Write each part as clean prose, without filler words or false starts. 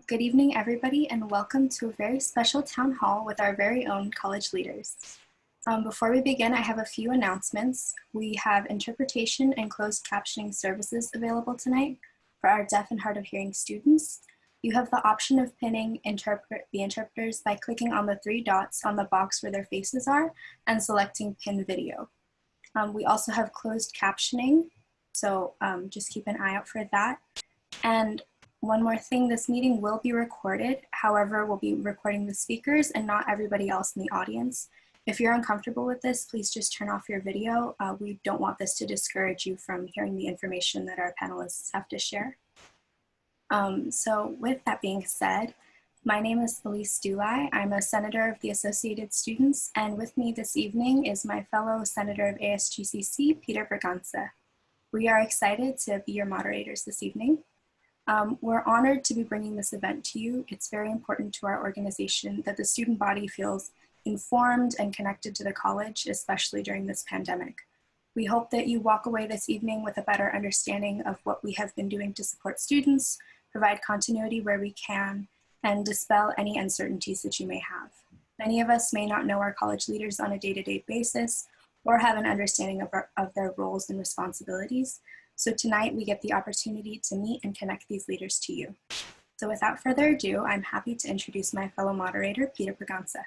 Good evening, everybody, and welcome to a very special town hall with our very own college leaders. Before we begin, I have a few announcements. We have interpretation and closed captioning services available tonight for our deaf and hard of hearing students. You have the option of pinning the interpreters by clicking on the 3 dots on the box where their faces are and selecting Pin Video. We also have closed captioning, so just keep an eye out for that. And one more thing, this meeting will be recorded. However, we'll be recording the speakers and not everybody else in the audience. If you're uncomfortable with this, please just turn off your video. We don't want this to discourage you from hearing the information that our panelists have to share. So with that being said, my name is Elise Dulay. I'm a senator of the Associated Students, and with me this evening is my fellow senator of ASGCC, Peter Bragança. We are excited to be your moderators this evening. We're honored to be bringing this event to you. It's very important to our organization that the student body feels informed and connected to the college, especially during this pandemic. We hope that you walk away this evening with a better understanding of what we have been doing to support students, provide continuity where we can, and dispel any uncertainties that you may have. Many of us may not know our college leaders on a day-to-day basis or have an understanding of their roles and responsibilities. So tonight we get the opportunity to meet and connect these leaders to you. So without further ado, I'm happy to introduce my fellow moderator, Peter Bragança.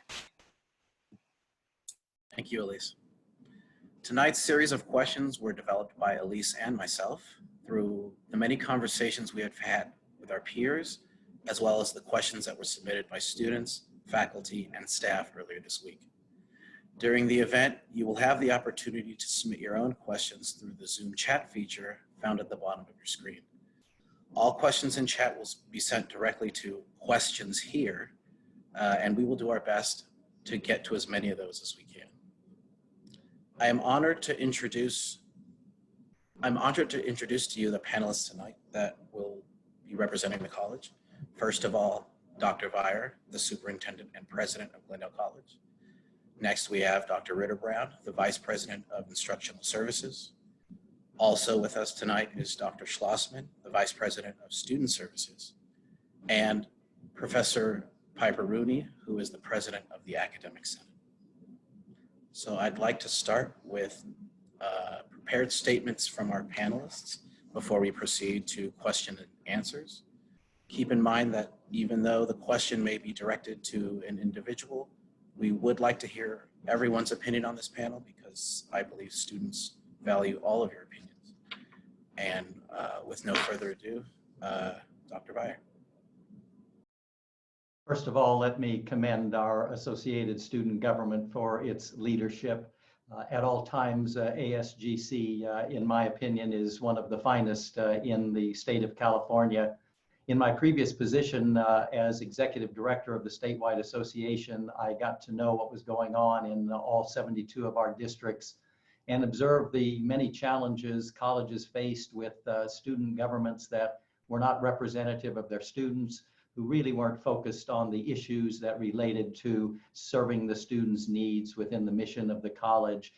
Thank you, Elise. Tonight's series of questions were developed by Elise and myself through the many conversations we have had with our peers, as well as the questions that were submitted by students, faculty, and staff earlier this week. During the event, you will have the opportunity to submit your own questions through the Zoom chat feature found at the bottom of your screen. All questions in chat will be sent directly to questions here, and we will do our best to get to as many of those as we can. I am honored to introduce to you the panelists tonight that will be representing the college. First of all, Dr. Viar, the Superintendent and President of Glendale College. Next, we have Dr. Ritterbrown, the Vice President of Instructional Services. Also with us tonight is Dr. Schlossman, the Vice President of Student Services, and Professor Piper Rooney, who is the President of the Academic Senate. So I'd like to start with prepared statements from our panelists before we proceed to question and answers. Keep in mind that even though the question may be directed to an individual, we would like to hear everyone's opinion on this panel because I believe students value all of your opinions. And with no further ado, Dr. Viar. First of all, let me commend our Associated Student Government for its leadership. At all times, ASGC, in my opinion, is one of the finest in the state of California. In my previous position as executive director of the statewide association, I got to know what was going on in all 72 of our districts and observed the many challenges colleges faced with student governments that were not representative of their students, who really weren't focused on the issues that related to serving the students' needs within the mission of the college.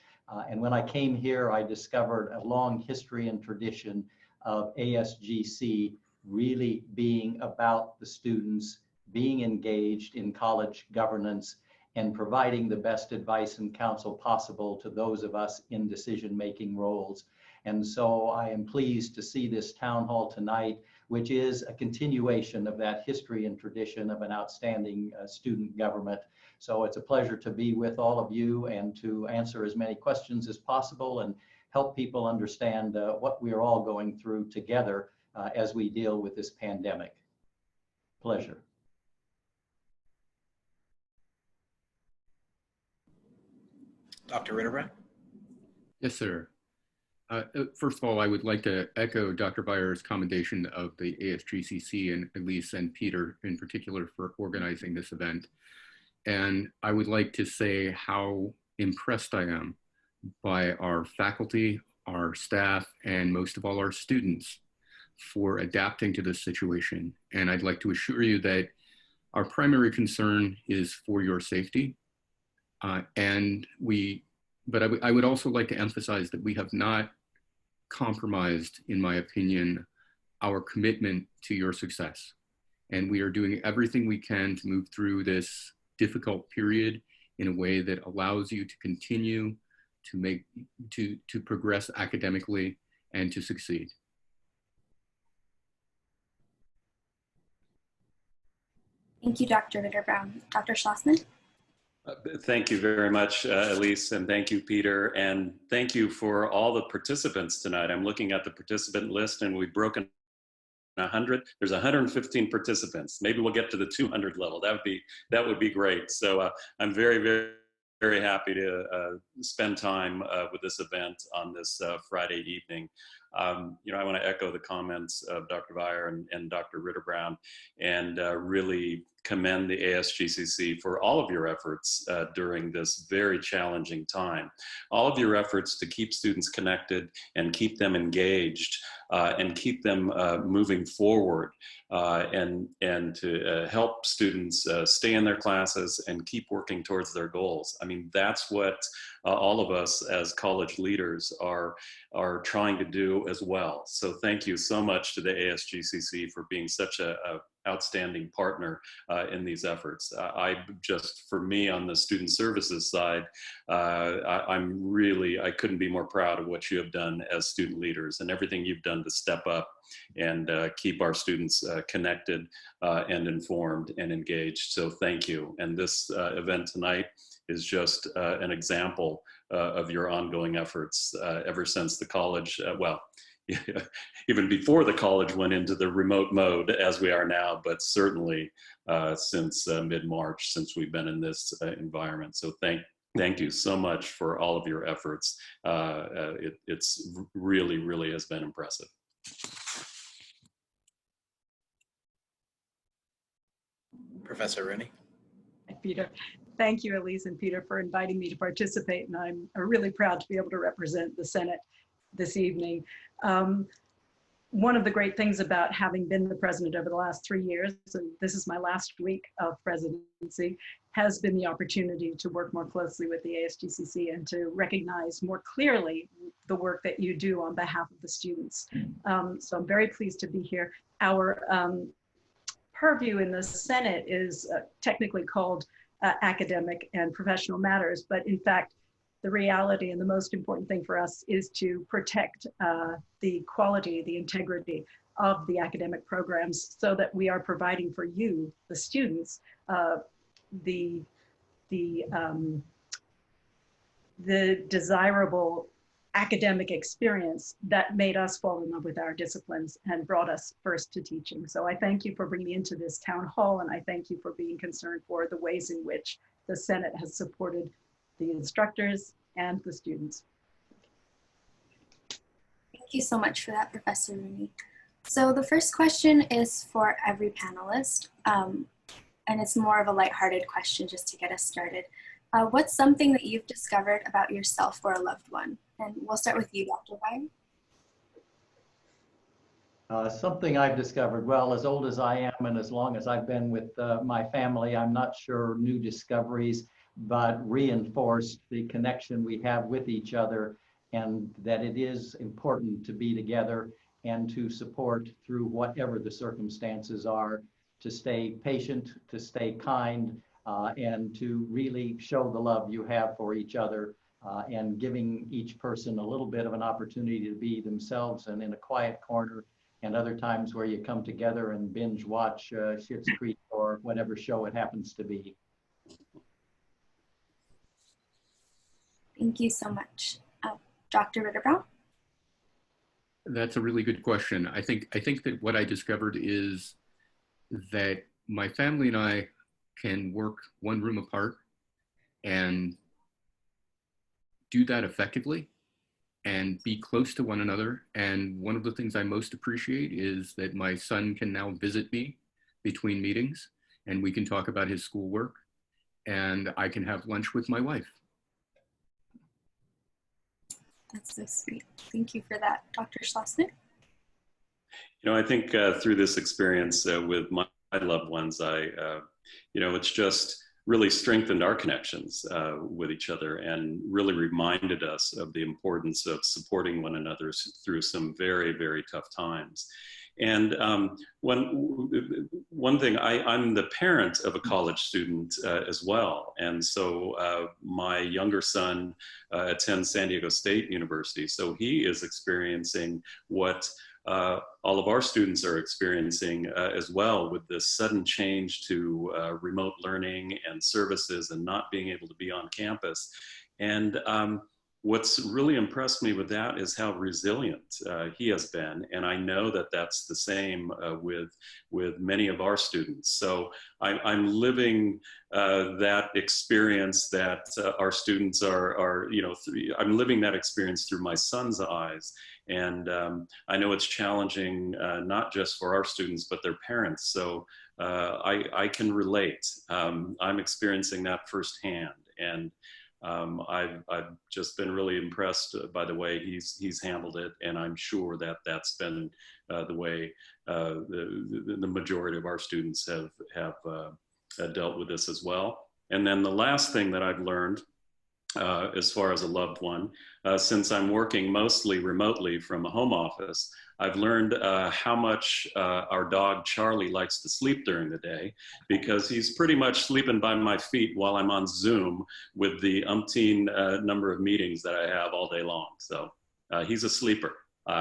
And when I came here, I discovered a long history and tradition of ASGC really being about the students, being engaged in college governance, and providing the best advice and counsel possible to those of us in decision-making roles. And so I am pleased to see this town hall tonight, which is a continuation of that history and tradition of an outstanding student government. So it's a pleasure to be with all of you and to answer as many questions as possible and help people understand what we are all going through together as we deal with this pandemic. Pleasure. Dr. Ritterbrown? Yes, sir. First of all, I would like to echo Dr. Viar's commendation of the ASGCC and Elise and Peter in particular for organizing this event. And I would like to say how impressed I am by our faculty, our staff, and most of all our students for adapting to this situation. And I'd like to assure you that our primary concern is for your safety. But I would also like to emphasize that we have not compromised, in my opinion, our commitment to your success. And we are doing everything we can to move through this difficult period in a way that allows you to continue to progress academically and to succeed. Thank you, Dr. Ritterbrown. Dr. Schlossman? Thank you very much, Elise, and thank you, Peter, and thank you for all the participants tonight. I'm looking at the participant list, and we've broken 100. There's 115 participants. Maybe we'll get to the 200 level. That would be great. So I'm very happy to spend time with this event on this Friday evening. You know, I want to echo the comments of Dr. Viar and Dr. Ritterbrown, and really commend the ASGCC for all of your efforts during this very challenging time. All of your efforts to keep students connected and keep them engaged and keep them moving forward and to help students stay in their classes and keep working towards their goals. I mean, that's what all of us as college leaders are trying to do as well. So thank you so much to the ASGCC for being such a outstanding partner in these efforts. For me on the student services side, I couldn't be more proud of what you have done as student leaders and everything you've done to step up and keep our students connected and informed and engaged. So thank you. And this event tonight is just an example of your ongoing efforts ever since the college, even before the college went into the remote mode as we are now, but certainly since mid-March, since we've been in this environment. So thank you so much for all of your efforts. It's really has been impressive. Professor Rooney. Peter. Thank you, Elise and Peter, for inviting me to participate, and I'm really proud to be able to represent the Senate this evening. One of the great things about having been the president over the last 3 years, and this is my last week of presidency, has been the opportunity to work more closely with the ASGCC and to recognize more clearly the work that you do on behalf of the students. So I'm very pleased to be here. Our purview in the Senate is technically called academic and professional matters, but in fact, the reality and the most important thing for us is to protect the quality, the integrity of the academic programs so that we are providing for you, the students, the desirable academic experience that made us fall in love with our disciplines and brought us first to teaching. So I thank you for bringing me into this town hall, and I thank you for being concerned for the ways in which the Senate has supported the instructors and the students. Thank you so much for that, Professor Rooney. So the first question is for every panelist, and it's more of a lighthearted question just to get us started. What's something that you've discovered about yourself or a loved one? And we'll start with you, Dr. Viar. Something I've discovered, well, as old as I am and as long as I've been with my family, I'm not sure new discoveries, but reinforced the connection we have with each other and that it is important to be together and to support through whatever the circumstances are, to stay patient, to stay kind, and to really show the love you have for each other, and giving each person a little bit of an opportunity to be themselves and in a quiet corner, and other times where you come together and binge watch Schitt's Creek or whatever show it happens to be. Thank you so much. Dr. Ritterbrown? That's a really good question. I think that what I discovered is that my family and I can work one room apart and do that effectively and be close to one another. And one of the things I most appreciate is that my son can now visit me between meetings and we can talk about his schoolwork and I can have lunch with my wife. That's so sweet. Thank you for that. Dr. Schlossman? You know, I think through this experience with my loved ones, it's just really strengthened our connections with each other and really reminded us of the importance of supporting one another through some very, very tough times. And one thing, I'm the parent of a college student as well. And so my younger son attends San Diego State University. So he is experiencing what all of our students are experiencing as well, with this sudden change to remote learning and services and not being able to be on campus. And what's really impressed me with that is how resilient he has been. And I know that that's the same with many of our students. So I'm living that experience that our students are I'm living that experience through my son's eyes. And I know it's challenging, not just for our students, but their parents. So I can relate. I'm experiencing that firsthand. And I've just been really impressed by the way he's handled it, and I'm sure that that's been the way the majority of our students have dealt with this as well. And then the last thing that I've learned, as far as a loved one, since I'm working mostly remotely from a home office, I've learned how much our dog Charlie likes to sleep during the day, because he's pretty much sleeping by my feet while I'm on Zoom with the umpteen number of meetings that I have all day long. So he's a sleeper.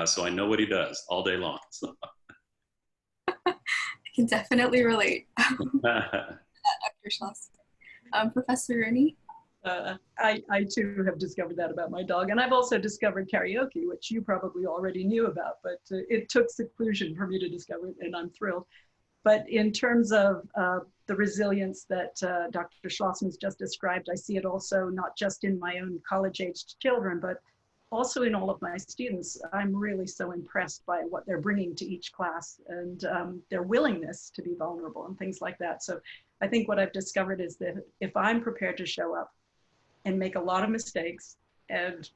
So I know what he does all day long. So. I can definitely relate. Dr. Schlossman. Professor Rooney? I too have discovered that about my dog, and I've also discovered karaoke, which you probably already knew about, but it took seclusion for me to discover it, and I'm thrilled. But in terms of the resilience that Dr. Schlossman's just described, I see it also not just in my own college-aged children, but also in all of my students. I'm really so impressed by what they're bringing to each class, and their willingness to be vulnerable and things like that. So I think what I've discovered is that if I'm prepared to show up and make a lot of mistakes, and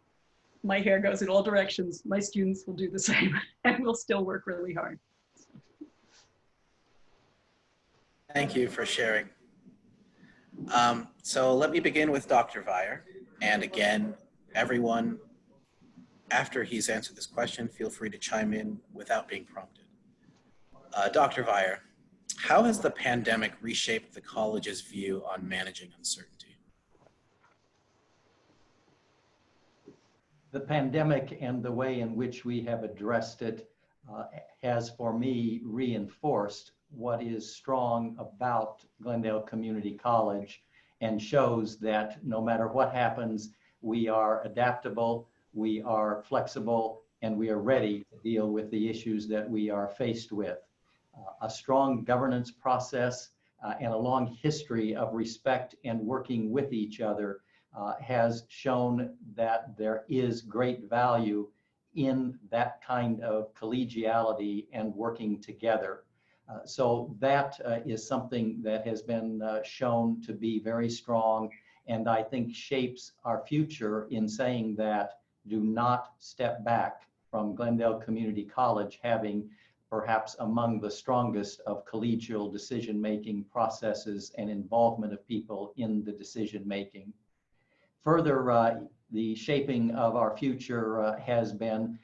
my hair goes in all directions, my students will do the same, and we'll still work really hard. Thank you for sharing. So let me begin with Dr. Viar. And again, everyone, after he's answered this question, feel free to chime in without being prompted. Dr. Viar, how has the pandemic reshaped the college's view on managing uncertainty? The pandemic and the way in which we have addressed it has, for me, reinforced what is strong about Glendale Community College, and shows that no matter what happens, we are adaptable, we are flexible, and we are ready to deal with the issues that we are faced with. A strong governance process and a long history of respect and working with each other has shown that there is great value in that kind of collegiality and working together. So that is something that has been shown to be very strong, and I think shapes our future in saying that do not step back from Glendale Community College having perhaps among the strongest of collegial decision-making processes and involvement of people in the decision-making. Further, the shaping of our future has been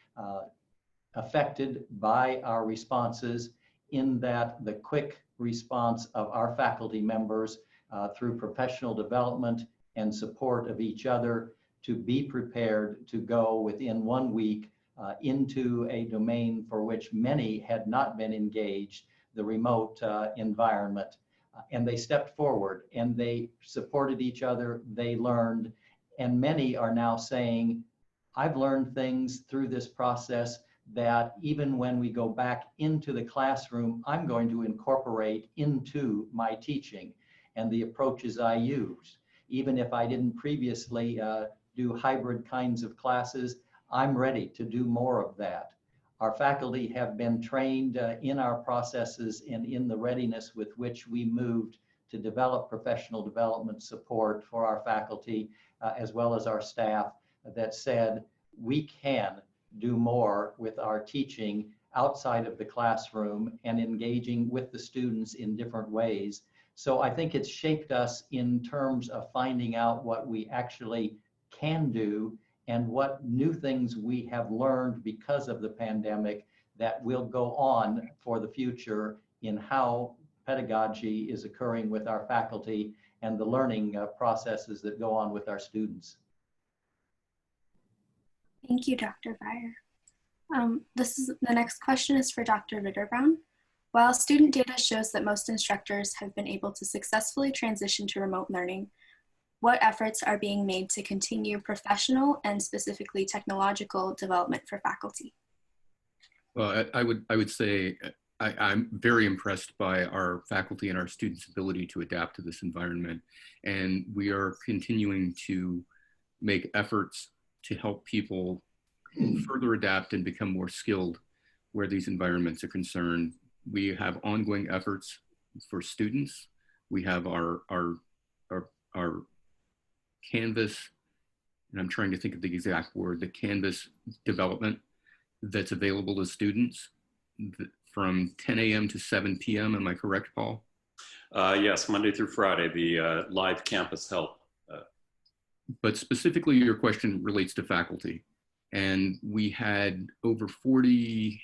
affected by our responses, in that the quick response of our faculty members through professional development and support of each other to be prepared to go within 1 week into a domain for which many had not been engaged, the remote environment. And they stepped forward and they supported each other, they learned, and many are now saying, I've learned things through this process that even when we go back into the classroom, I'm going to incorporate into my teaching and the approaches I use. Even if I didn't previously do hybrid kinds of classes, I'm ready to do more of that. Our faculty have been trained in our processes and in the readiness with which we moved to develop professional development support for our faculty as well as our staff, that said we can do more with our teaching outside of the classroom and engaging with the students in different ways. So I think it's shaped us in terms of finding out what we actually can do and what new things we have learned because of the pandemic that will go on for the future in how pedagogy is occurring with our faculty and the learning processes that go on with our students. Thank you, Dr. Viar. The next question is for Dr. Ritterbrown. While student data shows that most instructors have been able to successfully transition to remote learning, what efforts are being made to continue professional and specifically technological development for faculty? Well, I would say I'm very impressed by our faculty and our students' ability to adapt to this environment. And we are continuing to make efforts to help people further adapt and become more skilled where these environments are concerned. We have ongoing efforts for students. We have our Canvas, and I'm trying to think of the exact word, the Canvas development that's available to students from 10 a.m. to 7 p.m. Am I correct, Paul? Yes, Monday through Friday, the live campus help. But specifically, your question relates to faculty. And we had over 40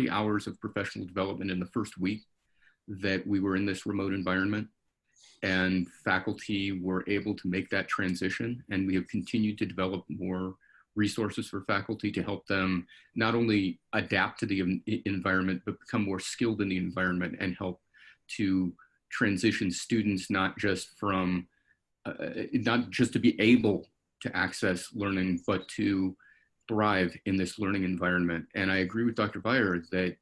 hours of professional development in the first week that we were in this remote environment. And faculty were able to make that transition. And we have continued to develop more resources for faculty to help them not only adapt to the environment, but become more skilled in the environment and help to transition students not just from, not just to be able to access learning, but to thrive in this learning environment. And I agree with Dr. Viar that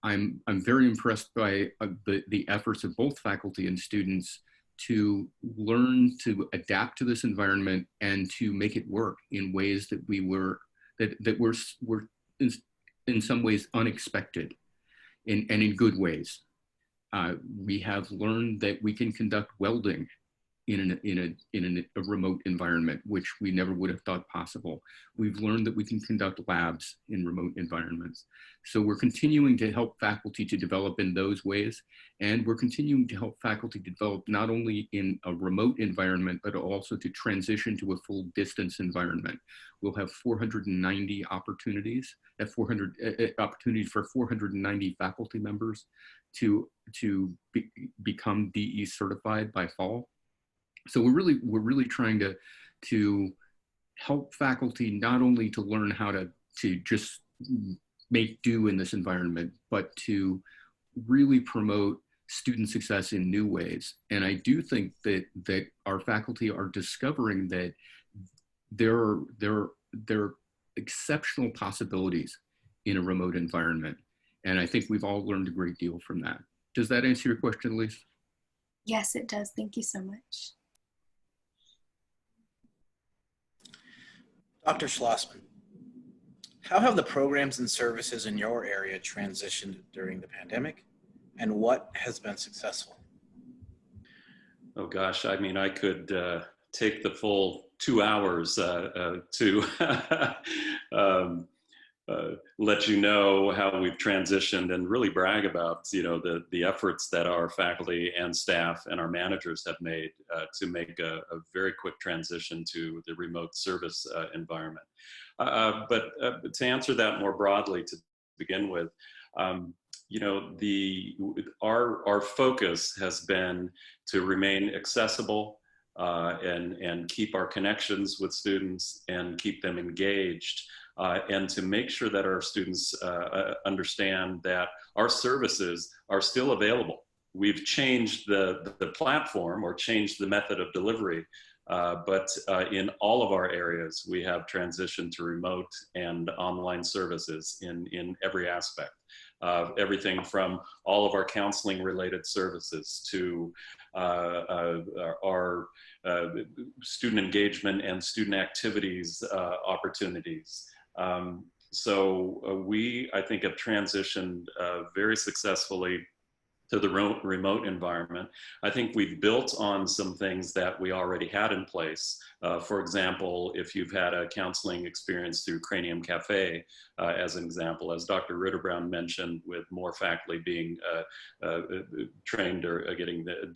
I'm very impressed by the efforts of both faculty and students to learn to adapt to this environment and to make it work in ways that were in some ways unexpected and in good ways. We have learned that we can conduct welding in a remote environment, which we never would have thought possible. We've learned that we can conduct labs in remote environments. So we're continuing to help faculty to develop in those ways, and we're continuing to help faculty develop not only in a remote environment, but also to transition to a full distance environment. We'll have 490 opportunities, opportunities for 490 faculty members to become DE certified by fall. So we're really trying to help faculty not only to learn how to just make do in this environment, but to really promote student success in new ways. And I do think that our faculty are discovering that there are exceptional possibilities in a remote environment. And I think we've all learned a great deal from that. Does that answer your question, Elise? Yes, it does. Thank you so much. Dr. Schlossman, how have the programs and services in your area transitioned during the pandemic, and what has been successful? Oh gosh, I mean, I could take the full 2 hours to let you know how we've transitioned and really brag about, you know, the efforts that our faculty and staff and our managers have made to make a very quick transition to the remote service environment. But to answer that more broadly to begin with, you know, our focus has been to remain accessible and keep our connections with students and keep them engaged. And to make sure that our students understand that our services are still available. We've changed the platform or changed the method of delivery, but in all of our areas, we have transitioned to remote and online services in every aspect. Everything from all of our counseling related services to our student engagement and student activities opportunities. So we, I think, have transitioned very successfully to the remote environment. I think we've built on some things that we already had in place. For example, if you've had a counseling experience through Cranium Cafe, as an example, as Dr. Ritterbrown mentioned, with more faculty being trained or getting the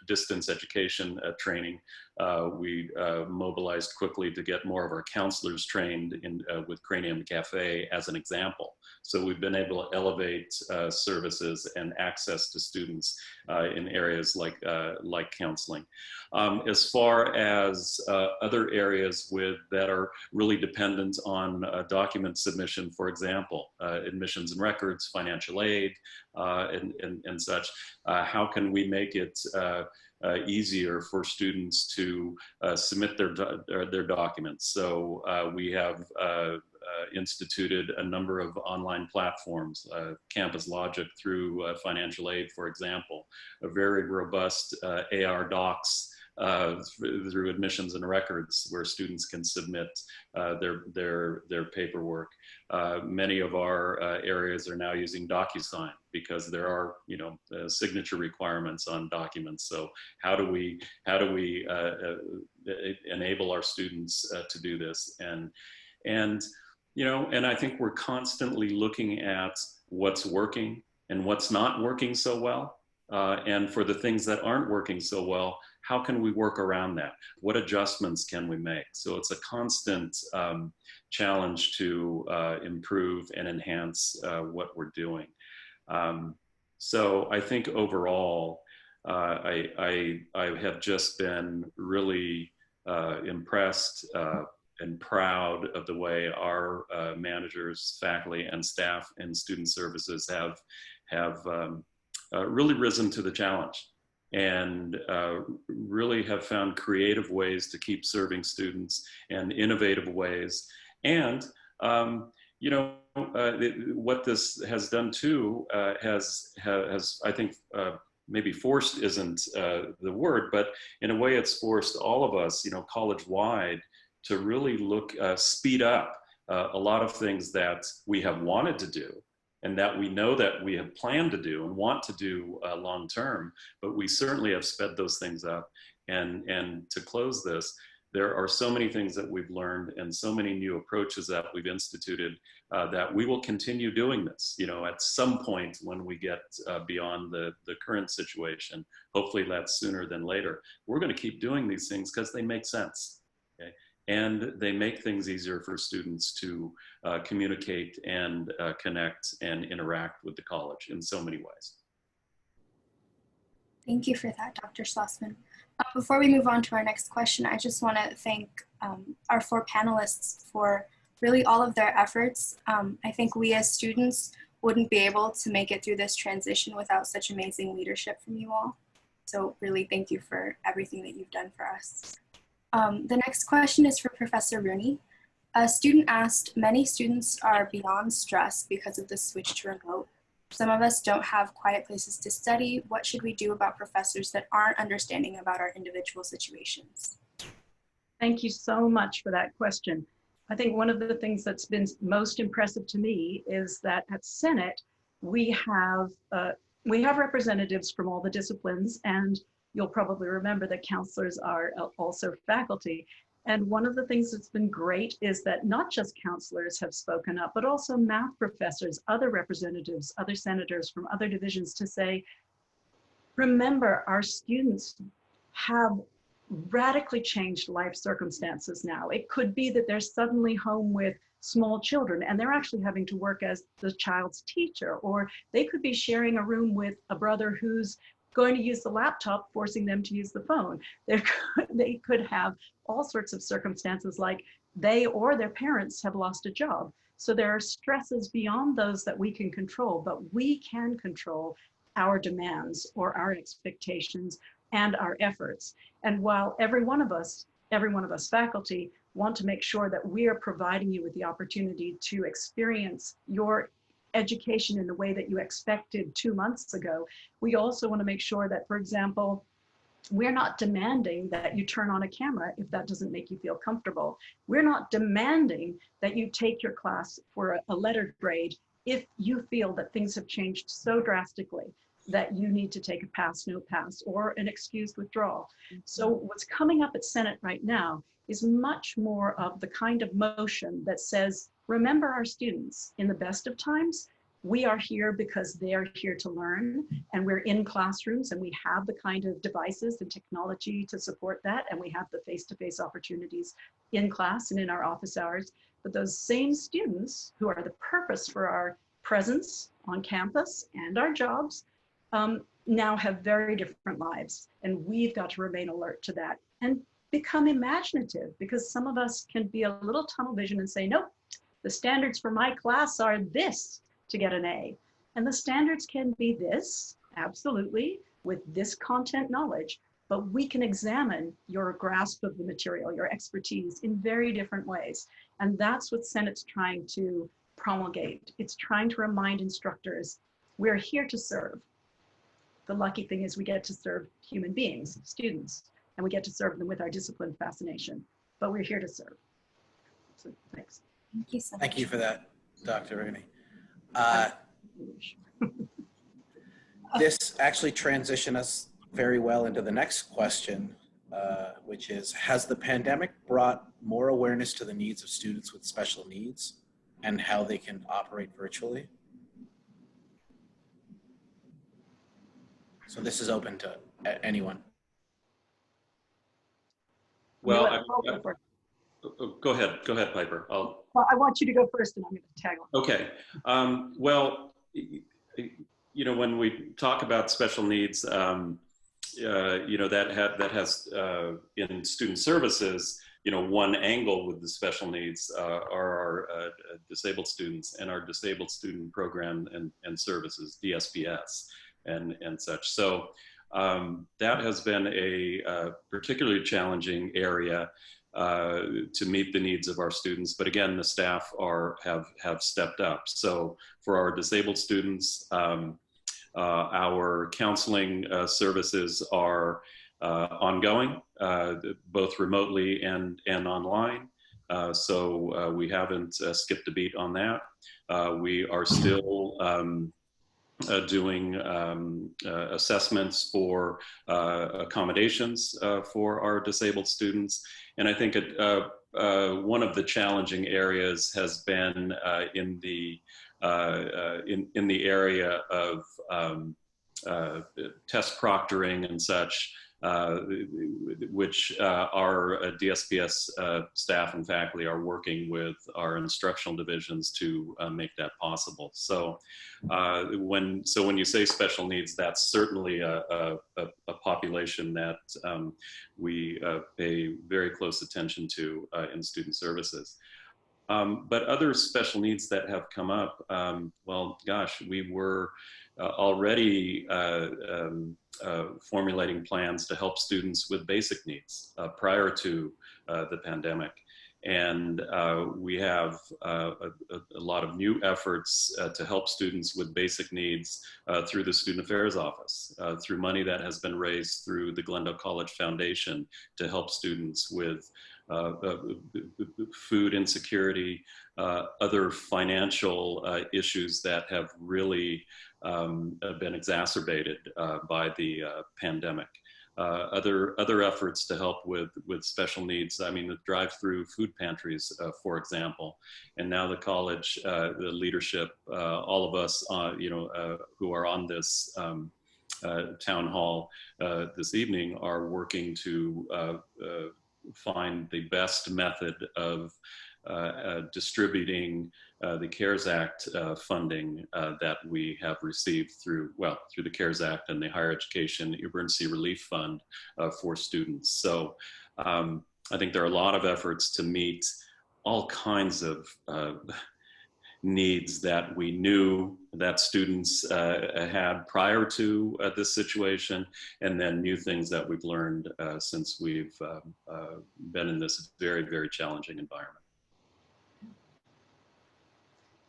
distance education training, We mobilized quickly to get more of our counselors trained with Cranium Cafe as an example. So we've been able to elevate services and access to students in areas like counseling. As far as other areas that are really dependent on document submission, for example, admissions and records, financial aid, and such, how can we make it easier for students to submit their documents? So we have instituted a number of online platforms, Campus Logic through financial aid, for example, a very robust AR docs through admissions and records where students can submit their paperwork. Many of our areas are now using DocuSign because there are, signature requirements on documents. So how do we enable our students to do this? And I think we're constantly looking at what's working and what's not working so well. And for the things that aren't working so well, how can we work around that? What adjustments can we make? So it's a constant challenge to improve and enhance what we're doing. So I think overall, I have just been really impressed and proud of the way our managers, faculty, and staff in student services have really risen to the challenge and really have found creative ways to keep serving students and innovative ways. And, what this has done too has I think, maybe forced isn't the word, but in a way it's forced all of us, college-wide, to really speed up a lot of things that we have wanted to do and that we know that we have planned to do and want to do long term, but we certainly have sped those things up. And to close this, there are so many things that we've learned and so many new approaches that we've instituted that we will continue doing this, at some point when we get beyond the current situation. Hopefully that's sooner than later. We're going to keep doing these things because they make sense. Okay? And they make things easier for students to communicate and connect and interact with the college in so many ways. Thank you for that, Dr. Schlossman. Before we move on to our next question, I just want to thank our 4 panelists for really all of their efforts. I think we as students wouldn't be able to make it through this transition without such amazing leadership from you all. So really thank you for everything that you've done for us. The next question is for Professor Rooney. A student asked, many students are beyond stress because of the switch to remote. Some of us don't have quiet places to study. What should we do about professors that aren't understanding about our individual situations? Thank you so much for that question. I think one of the things that's been most impressive to me is that at Senate, we have representatives from all the disciplines, and you'll probably remember that counselors are also faculty. And one of the things that's been great is that not just counselors have spoken up, but also math professors, other representatives, other senators from other divisions to say, remember, our students have radically changed life circumstances now. It could be that they're suddenly home with small children and they're actually having to work as the child's teacher, or they could be sharing a room with a brother who's going to use the laptop, forcing them to use the phone. They could have all sorts of circumstances like they or their parents have lost a job. So there are stresses beyond those that we can control, but we can control our demands or our expectations and our efforts. And while every one of us faculty want to make sure that we are providing you with the opportunity to experience your education in the way that you expected 2 months ago, we also want to make sure that, for example, we're not demanding that you turn on a camera if that doesn't make you feel comfortable. We're not demanding that you take your class for a letter grade if you feel that things have changed so drastically that you need to take a pass, no pass, or an excused withdrawal. So what's coming up at Senate right now is much more of the kind of motion that says, remember our students. In the best of times, We are here because they are here to learn, and we're in classrooms, and we have the kind of devices and technology to support that, and we have the face-to-face opportunities in class and in our office hours. But those same students who are the purpose for our presence on campus and our jobs now have very different lives, and we've got to remain alert to that and become imaginative, because some of us can be a little tunnel vision and say, nope, the standards for my class are this to get an A. And the standards can be this, absolutely, with this content knowledge, but we can examine your grasp of the material, your expertise in very different ways. And that's what Senate's trying to promulgate. It's trying to remind instructors, we're here to serve. The lucky thing is we get to serve human beings, students, and we get to serve them with our disciplined fascination, but we're here to serve. So thanks. Thank you so much. Thank you for that, Dr. Rooney. This actually transitions us very well into the next question, which is, has the pandemic brought more awareness to the needs of students with special needs and how they can operate virtually? So this is open to anyone. Well, go ahead, Piper. Well, I want you to go first, and I'm going to tag on. Okay. Well, you know, when we talk about special needs, you know, that has in student services, you know, one angle with the special needs are our disabled students and our disabled student program and services, DSPS, and such. So that has been a particularly challenging area to meet the needs of our students. But again, the staff have stepped up. So for our disabled students, our counseling services are ongoing, both remotely and online. So we haven't skipped a beat on that. We are still doing assessments for accommodations for our disabled students. And I think one of the challenging areas has been in the area of test proctoring and such, which our DSPS staff and faculty are working with our instructional divisions to make that possible. So when you say special needs, that's certainly a population that we pay very close attention to in student services. But other special needs that have come up, well, gosh, we were already formulating plans to help students with basic needs prior to the pandemic. And we have a lot of new efforts to help students with basic needs through the Student Affairs Office, through money that has been raised through the Glendale College Foundation to help students with food insecurity, other financial issues that have really been exacerbated by the pandemic. Other efforts to help with special needs. I mean, the drive-through food pantries, for example, and now the college, the leadership, all of us, you know, who are on this town hall this evening are working to find the best method of distributing the CARES Act funding that we have received through the CARES Act and the Higher Education Emergency Relief Fund for students. So I think there are a lot of efforts to meet all kinds of needs that we knew that students had prior to this situation, and then new things that we've learned since we've been in this very, very challenging environment.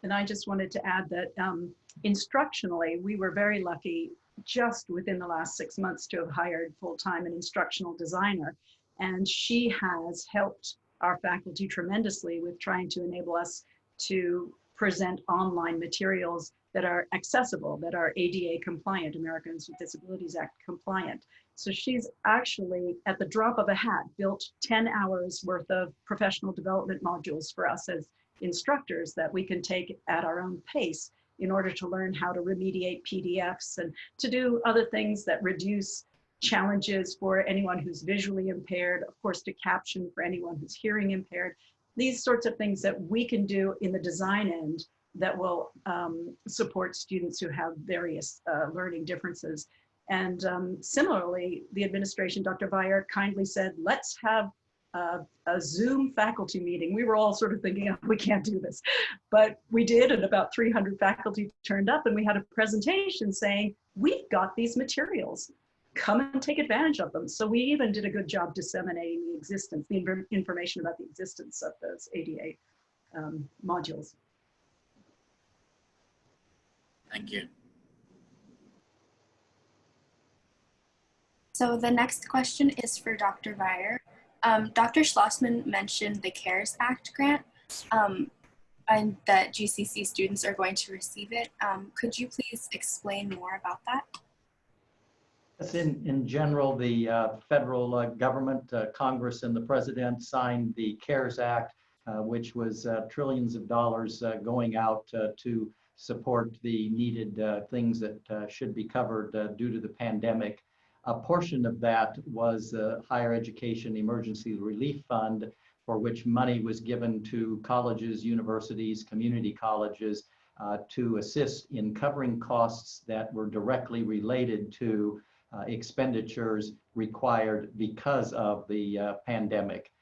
And I just wanted to add that instructionally, we were very lucky just within the last 6 months to have hired full-time an instructional designer. And she has helped our faculty tremendously with trying to enable us to present online materials that are accessible, that are ADA compliant, Americans with Disabilities Act compliant. So she's actually, at the drop of a hat, built 10 hours worth of professional development modules for us as instructors that we can take at our own pace in order to learn how to remediate PDFs and to do other things that reduce challenges for anyone who's visually impaired, of course, to caption for anyone who's hearing impaired. These sorts of things that we can do in the design end that will support students who have various learning differences. And similarly, the administration, Dr. Viar kindly said, let's have a Zoom faculty meeting. We were all sort of thinking, oh, we can't do this. But we did, and about 300 faculty turned up, and we had a presentation saying, we've got these materials. Come and take advantage of them. So we even did a good job disseminating the existence, the information about the existence of those ADA modules. Thank you. So the next question is for Dr. Viar. Dr. Schlossman mentioned the CARES Act grant and that GCC students are going to receive it. Could you please explain more about that? Yes, in general, the federal government, Congress and the President signed the CARES Act, which was trillions of dollars going out to support the needed things that should be covered due to the pandemic. A portion of that was the Higher Education Emergency Relief Fund, for which money was given to colleges, universities, community colleges to assist in covering costs that were directly related to expenditures required because of the pandemic.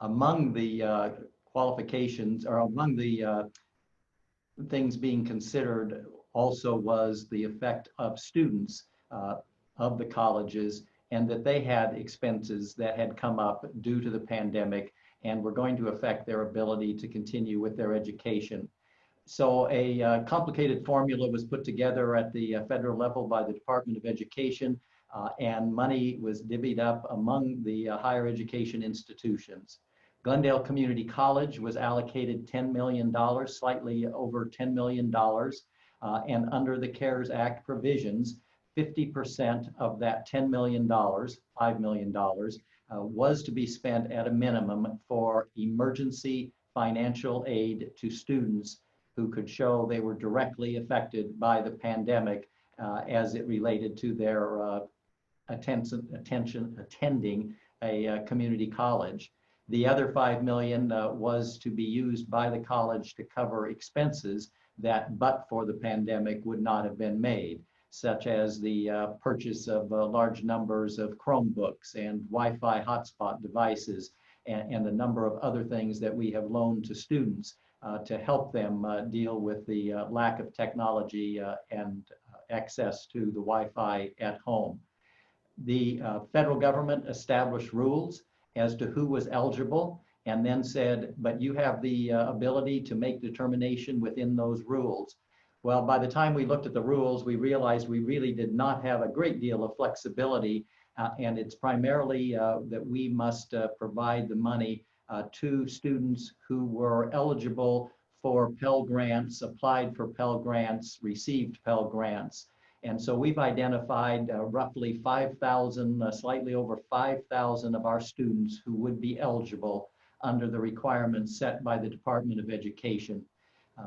Among the qualifications, or among the things being considered also was the effect of students of the colleges, and that they had expenses that had come up due to the pandemic and were going to affect their ability to continue with their education. So a complicated formula was put together at the federal level by the Department of Education, and money was divvied up among the higher education institutions. Glendale Community College was allocated $10 million, slightly over $10 million, and under the CARES Act provisions, 50% of that $10 million, $5 million, was to be spent at a minimum for emergency financial aid to students who could show they were directly affected by the pandemic as it related to their attending a community college. The other $5 million was to be used by the college to cover expenses that, but for the pandemic, would not have been made, such as the purchase of large numbers of Chromebooks and Wi-Fi hotspot devices, and a number of other things that we have loaned to students to help them deal with the lack of technology and access to the Wi-Fi at home. The federal government established rules as to who was eligible, and then said, but you have the ability to make determination within those rules. Well, by the time we looked at the rules, we realized we really did not have a great deal of flexibility, and it's primarily that we must provide the money to students who were eligible for Pell Grants, applied for Pell Grants, received Pell Grants. And so we've identified roughly 5,000, slightly over 5,000 of our students who would be eligible under the requirements set by the Department of Education.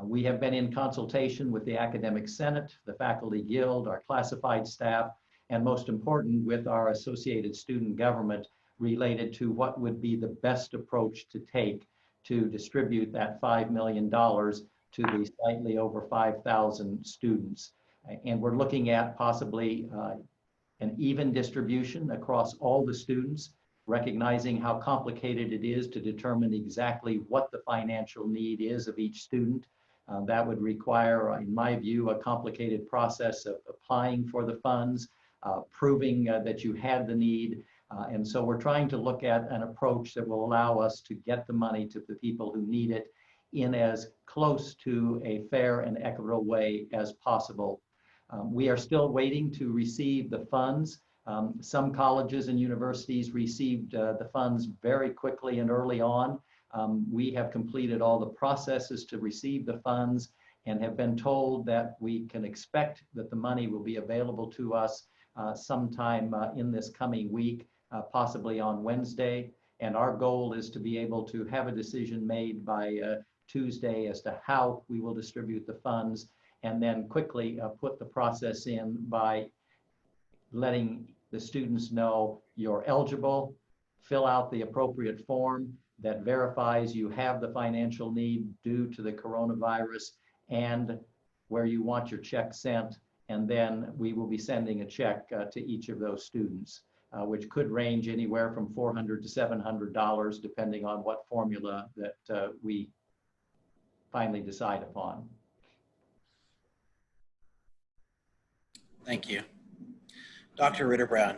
We have been in consultation with the Academic Senate, the Faculty Guild, our classified staff, and most important, with our associated student government related to what would be the best approach to take to distribute that $5 million to the slightly over 5,000 students. And we're looking at possibly an even distribution across all the students, recognizing how complicated it is to determine exactly what the financial need is of each student. That would require, in my view, a complicated process of applying for the funds, proving that you had the need. And so we're trying to look at an approach that will allow us to get the money to the people who need it in as close to a fair and equitable way as possible. We are still waiting to receive the funds. Some colleges and universities received the funds very quickly and early on. We have completed all the processes to receive the funds and have been told that we can expect that the money will be available to us sometime in this coming week, possibly on Wednesday. And our goal is to be able to have a decision made by Tuesday as to how we will distribute the funds. and then quickly put the process in by letting the students know you're eligible, fill out the appropriate form that verifies you have the financial need due to the coronavirus and where you want your check sent. And then we will be sending a check to each of those students, which could range anywhere from $400 to $700, depending on what formula that we finally decide upon. Thank you. Dr. Ritterbrown,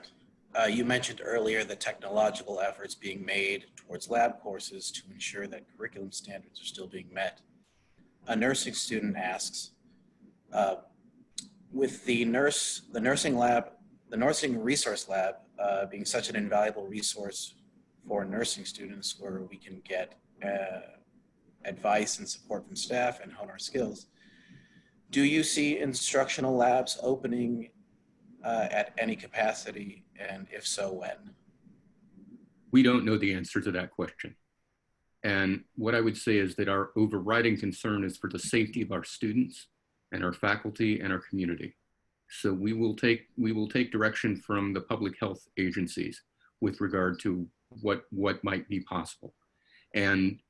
you mentioned earlier the technological efforts being made towards lab courses to ensure that curriculum standards are still being met. A nursing student asks, with the nursing resource lab being such an invaluable resource for nursing students where we can get advice and support from staff and hone our skills, do you see instructional labs opening at any capacity, and if so, when? We don't know the answer to that question. And what I would say is that our overriding concern is for the safety of our students and our faculty and our community. So we will take direction from the public health agencies with regard to what might be possible. And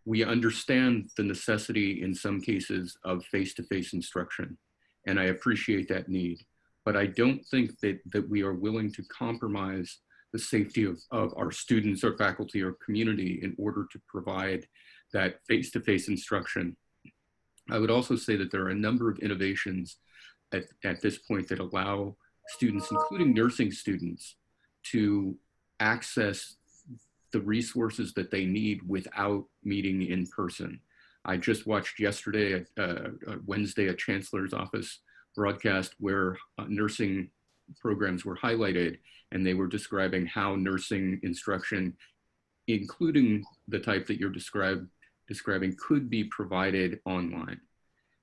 we understand the necessity in some cases of face-to-face instruction, and I appreciate that need. But I don't think that we are willing to compromise the safety of our students or faculty or community in order to provide that face-to-face instruction. I would also say that there are a number of innovations at this point that allow students, including nursing students, to access the resources that they need without meeting in person. I just watched yesterday, Wednesday, a chancellor's office broadcast where nursing programs were highlighted, and they were describing how nursing instruction, including the type that you're describing, could be provided online.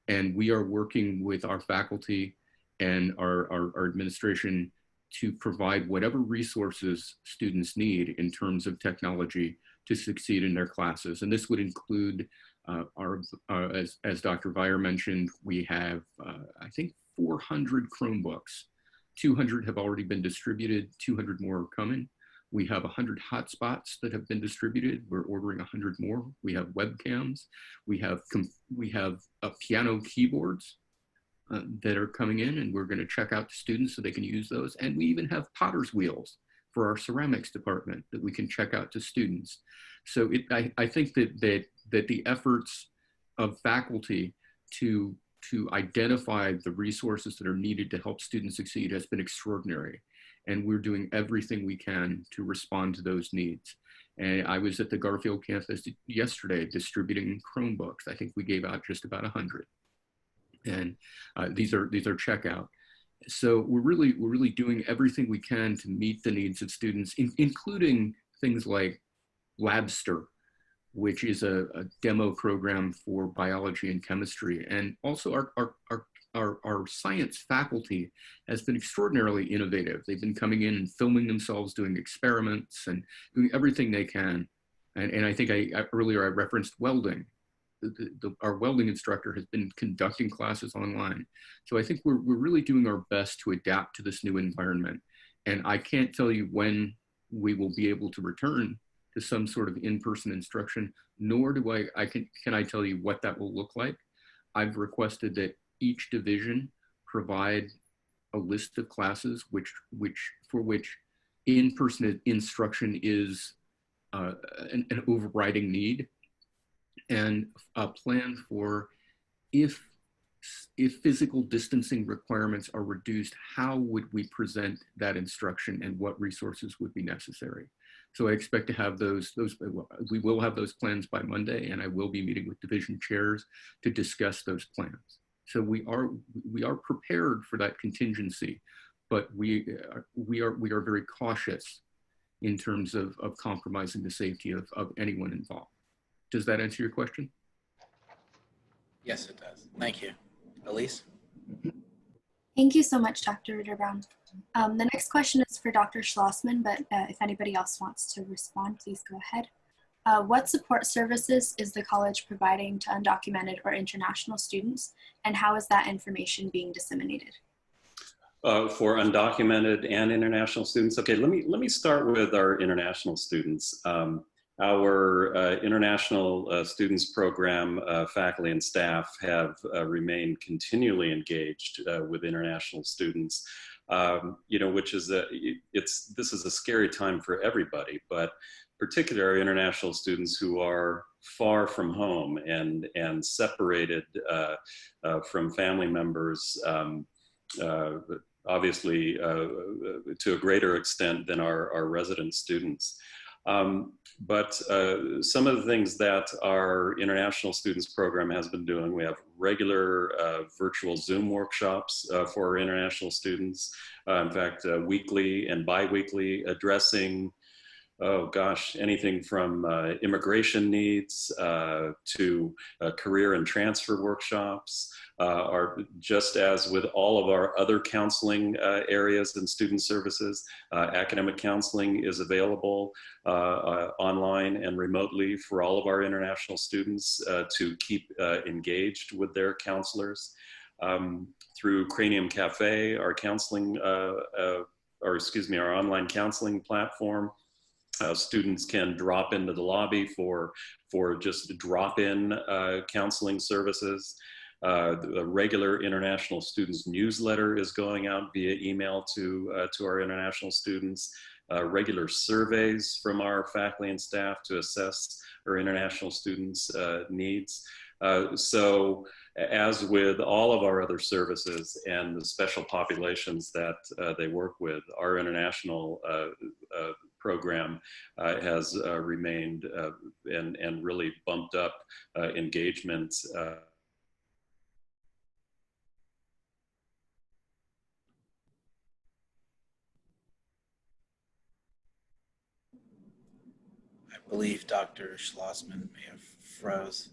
And we are working with our faculty and our administration to provide whatever resources students need in terms of technology to succeed in their classes. And this would include, as Dr. Viar mentioned, we have, I think, 400 Chromebooks. 200 have already been distributed, 200 more are coming. We have 100 hotspots that have been distributed. We're ordering 100 more. We have webcams. We have piano keyboards that are coming in, and we're going to check out to students so they can use those. And we even have potter's wheels for our ceramics department that we can check out to students. So I think that the efforts of faculty to identify the resources that are needed to help students succeed has been extraordinary. And we're doing everything we can to respond to those needs. And I was at the Garfield campus yesterday distributing Chromebooks. I think we gave out just about 100. And these are checkout. So we're really doing everything we can to meet the needs of students, including things like Labster, which is a demo program for biology and chemistry. And also our science faculty has been extraordinarily innovative. They've been coming in and filming themselves doing experiments and doing everything they can. And I think earlier I referenced welding. Our welding instructor has been conducting classes online. So I think we're really doing our best to adapt to this new environment. And I can't tell you when we will be able to return to some sort of in-person instruction, nor can I tell you what that will look like. I've requested that each division provide a list of classes for which in-person instruction is an overriding need, and a plan for if physical distancing requirements are reduced, how would we present that instruction and what resources would be necessary. So I expect to have we will have those plans by Monday, and I will be meeting with division chairs to discuss those plans. So we are prepared for that contingency, but we are very cautious in terms of compromising the safety of anyone involved. Does that answer your question? Yes, it does. Thank you. Elise? Thank you so much, Dr. Ritterbrown. The next question is for Dr. Schlossman, but if anybody else wants to respond, please go ahead. What support services is the college providing to undocumented or international students, and how is that information being disseminated? For undocumented and international students, okay, let me start with our international students. Our international students program faculty and staff have remained continually engaged with international students. You know, which is this is a scary time for everybody, but particularly our international students who are far from home and separated from family members, obviously to a greater extent than our resident students. But some of the things that our international students program has been doing, we have regular virtual Zoom workshops for our international students. In fact, weekly and bi-weekly, addressing, oh gosh, anything from immigration needs to career and transfer workshops. Are just as with all of our other counseling areas and student services, academic counseling is available online and remotely for all of our international students to keep engaged with their counselors. Through Cranium Cafe, our counseling, our online counseling platform, students can drop into the lobby for just drop-in counseling services. The regular international students newsletter is going out via email to our international students. Regular surveys from our faculty and staff to assess our international students' needs. So as with all of our other services and the special populations that they work with, our international program has remained and really bumped up engagement. I believe Dr. Schlossman may have froze.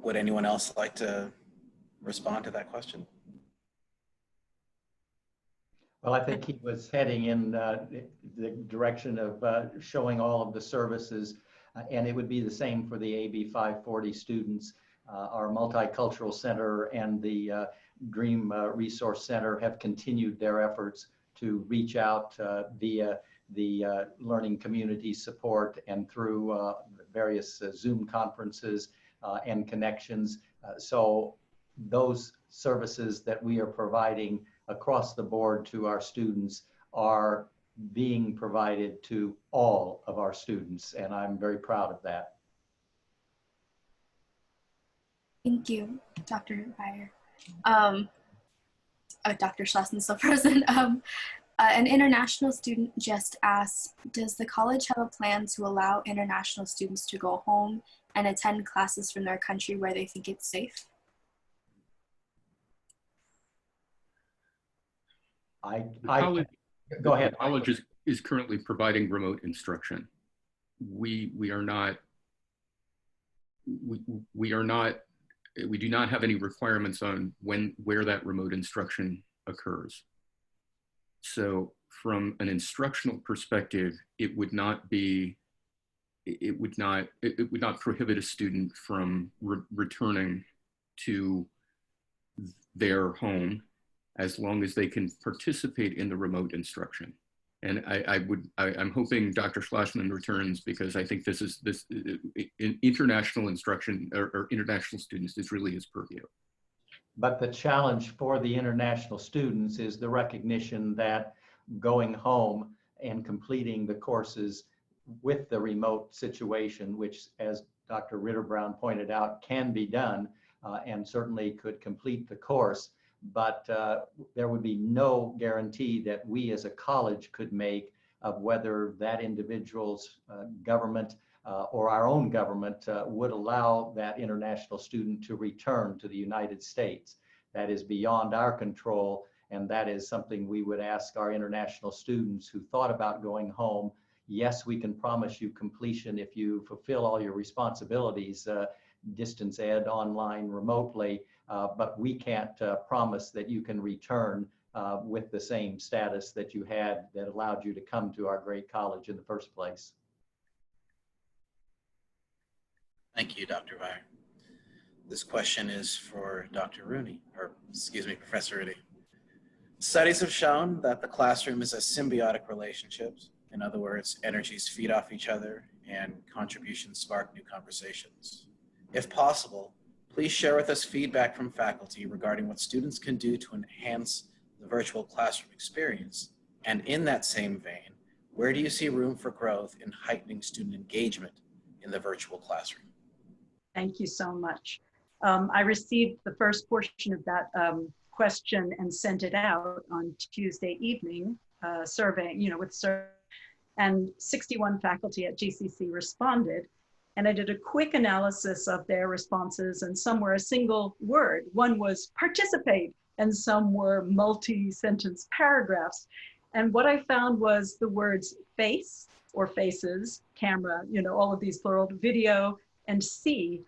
Would anyone else like to respond to that question? Well, I think he was heading in the direction of showing all of the services, and it would be the same for the AB 540 students. Our Multicultural Center and the Dream Resource Center have continued their efforts to reach out via the learning community support and through various Zoom conferences and connections. So those services that we are providing across the board to our students are being provided to all of our students, and I'm very proud of that. Thank you, Dr. Viar. Dr. Schlossman, still present. An international student just asked, does the college have a plan to allow international students to go home and attend classes from their country where they think it's safe? Go ahead. The college is currently providing remote instruction. We do not have any requirements on where that remote instruction occurs. So from an instructional perspective, it would not prohibit a student from returning to their home as long as they can participate in the remote instruction. And I'm hoping Dr. Schlossman returns, because I think this international instruction or international students is really his purview. But the challenge for the international students is the recognition that going home and completing the courses with the remote situation, which, as Dr. Ritterbrown pointed out, can be done and certainly could complete the course, but there would be no guarantee that we as a college could make of whether that individual's government or our own government would allow that international student to return to the United States. That is beyond our control, and that is something we would ask our international students who thought about going home. Yes, we can promise you completion if you fulfill all your responsibilities, distance ed, online, remotely, but we can't promise that you can return with the same status that you had that allowed you to come to our great college in the first place. Thank you, Dr. Viar. This question is for Dr. Rooney, or excuse me, Professor Rooney. Studies have shown that the classroom is a symbiotic relationship. In other words, energies feed off each other and contributions spark new conversations. If possible, please share with us feedback from faculty regarding what students can do to enhance the virtual classroom experience. And in that same vein, where do you see room for growth in heightening student engagement in the virtual classroom? Thank you so much. I received the first portion of that question and sent it out on Tuesday evening, surveying, with survey, and 61 faculty at GCC responded. And I did a quick analysis of their responses, and some were a single word. One was participate, and some were multi-sentence paragraphs. And what I found was the words face or faces, camera, all of these plural, video, and see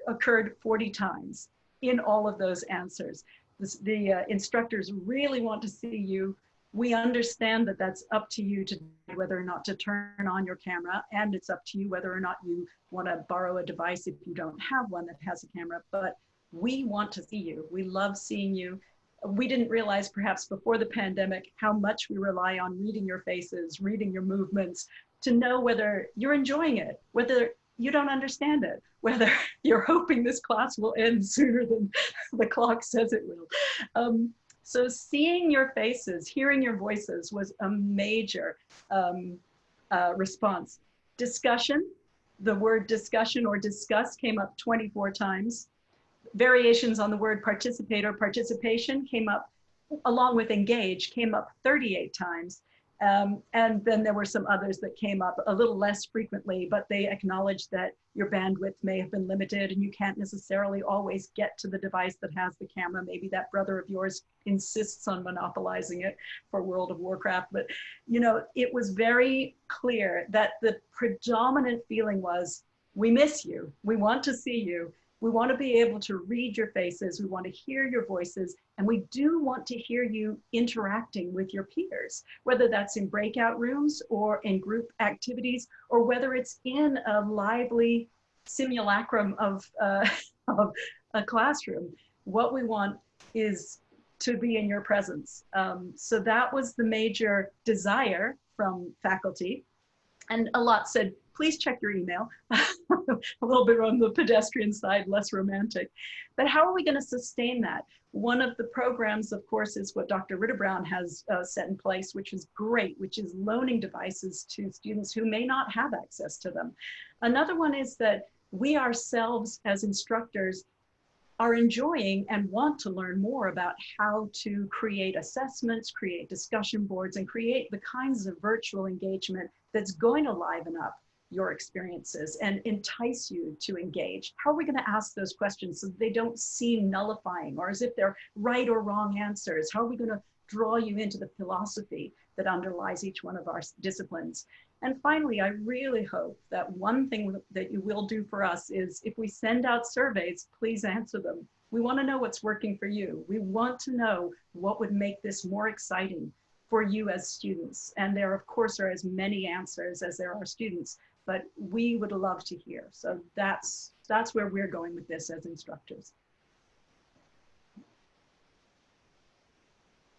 occurred 40 times in all of those answers. The instructors really want to see you. We understand that that's up to you to decide whether or not to turn on your camera, and it's up to you whether or not you want to borrow a device if you don't have one that has a camera, but we want to see you. We love seeing you. We didn't realize perhaps before the pandemic how much we rely on reading your faces, reading your movements, to know whether you're enjoying it, whether you don't understand it, whether you're hoping this class will end sooner than the clock says it will. So seeing your faces, hearing your voices was a major response. Discussion, the word discussion or discuss came up 24 times. Variations on the word participate or participation came up, along with engage, came up 38 times. And then there were some others that came up a little less frequently, but they acknowledged that your bandwidth may have been limited and you can't necessarily always get to the device that has the camera. Maybe that brother of yours insists on monopolizing it for World of Warcraft. But, it was very clear that the predominant feeling was, we miss you, we want to see you. We want to be able to read your faces. We want to hear your voices. And we do want to hear you interacting with your peers, whether that's in breakout rooms or in group activities, or whether it's in a lively simulacrum of a classroom. What we want is to be in your presence. So that was the major desire from faculty. And a lot said, please check your email. A little bit on the pedestrian side, less romantic. But how are we going to sustain that? One of the programs, of course, is what Dr. Ritterbrown has set in place, which is great, which is loaning devices to students who may not have access to them. Another one is that we ourselves as instructors are enjoying and want to learn more about how to create assessments, create discussion boards, and create the kinds of virtual engagement that's going to liven up your experiences and entice you to engage. How are we going to ask those questions so that they don't seem nullifying or as if they're right or wrong answers? How are we going to draw you into the philosophy that underlies each one of our disciplines? And finally, I really hope that one thing that you will do for us is if we send out surveys, please answer them. We want to know what's working for you. We want to know what would make this more exciting for you as students. And there, of course, are as many answers as there are students, but we would love to hear. So that's where we're going with this as instructors.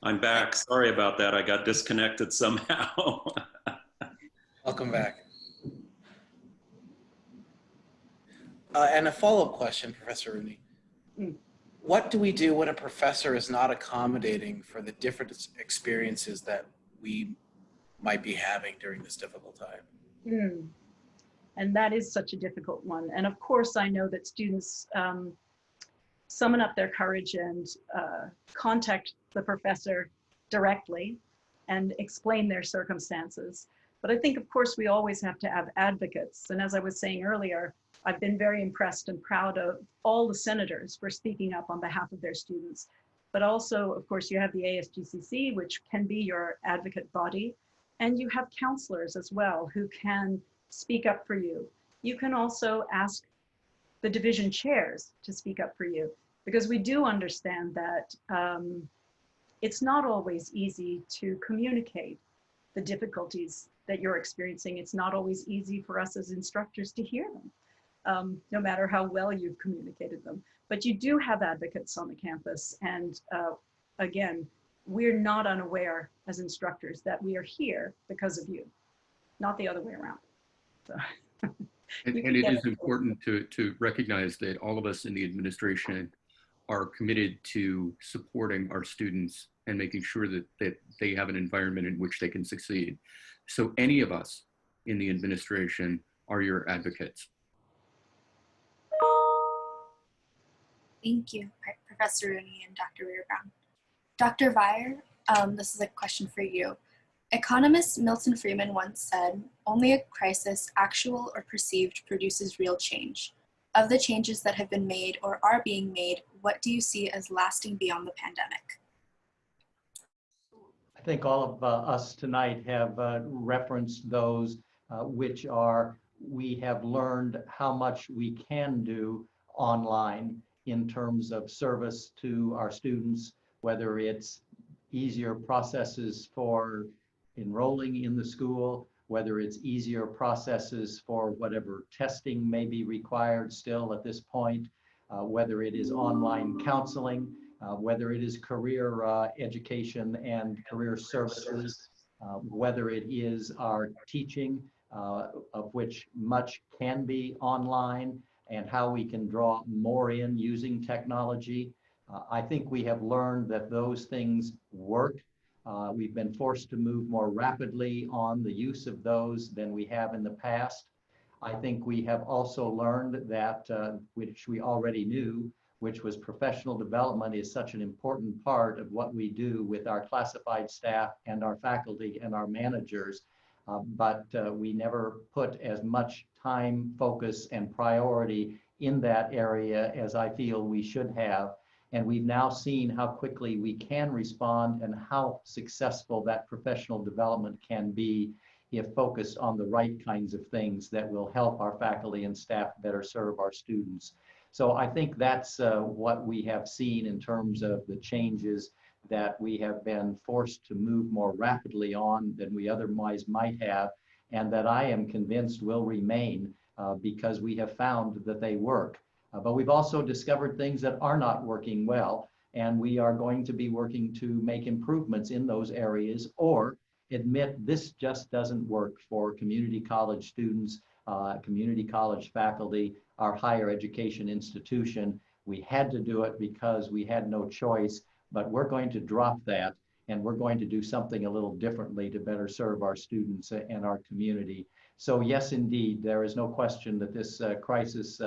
I'm back. Sorry about that. I got disconnected somehow. Welcome back. And a follow-up question, Professor Rooney. What do we do when a professor is not accommodating for the different experiences that we might be having during this difficult time? And that is such a difficult one. And of course, I know that students summon up their courage and contact the professor directly and explain their circumstances. But I think, of course, we always have to have advocates. And as I was saying earlier, I've been very impressed and proud of all the senators for speaking up on behalf of their students. But also, of course, you have the ASGCC, which can be your advocate body. And you have counselors as well who can speak up for you. You can also ask the division chairs to speak up for you, because we do understand that it's not always easy to communicate the difficulties that you're experiencing. It's not always easy for us as instructors to hear them, no matter how well you've communicated them. But you do have advocates on the campus. And again, we're not unaware as instructors that we are here because of you, not the other way around. So. And it is important to recognize that all of us in the administration are committed to supporting our students and making sure that they have an environment in which they can succeed. So any of us in the administration are your advocates. Thank you, Professor Rooney and Dr. Ritterbrown. Dr. Viar, this is a question for you. Economist Milton Friedman once said, "Only a crisis, actual or perceived, produces real change. Of the changes that have been made or are being made, what do you see as lasting beyond the pandemic?" I think all of us tonight have referenced those which are, we have learned how much we can do online in terms of service to our students, whether it's easier processes for enrolling in the school, whether it's easier processes for whatever testing may be required still at this point, whether it is online counseling, whether it is career education and career services, whether it is our teaching, of which much can be online, and how we can draw more in using technology. I think we have learned that those things work. We've been forced to move more rapidly on the use of those than we have in the past. I think we have also learned that, which we already knew, which was professional development is such an important part of what we do with our classified staff and our faculty and our managers. But we never put as much time, focus, and priority in that area as I feel we should have. And we've now seen how quickly we can respond and how successful that professional development can be if focused on the right kinds of things that will help our faculty and staff better serve our students. So I think that's what we have seen in terms of the changes that we have been forced to move more rapidly on than we otherwise might have, and that I am convinced will remain because we have found that they work. But we've also discovered things that are not working well, and we are going to be working to make improvements in those areas or admit this just doesn't work for community college students, community college faculty, our higher education institution. We had to do it because we had no choice, but we're going to drop that and we're going to do something a little differently to better serve our students and our community. So yes, indeed, there is no question that this crisis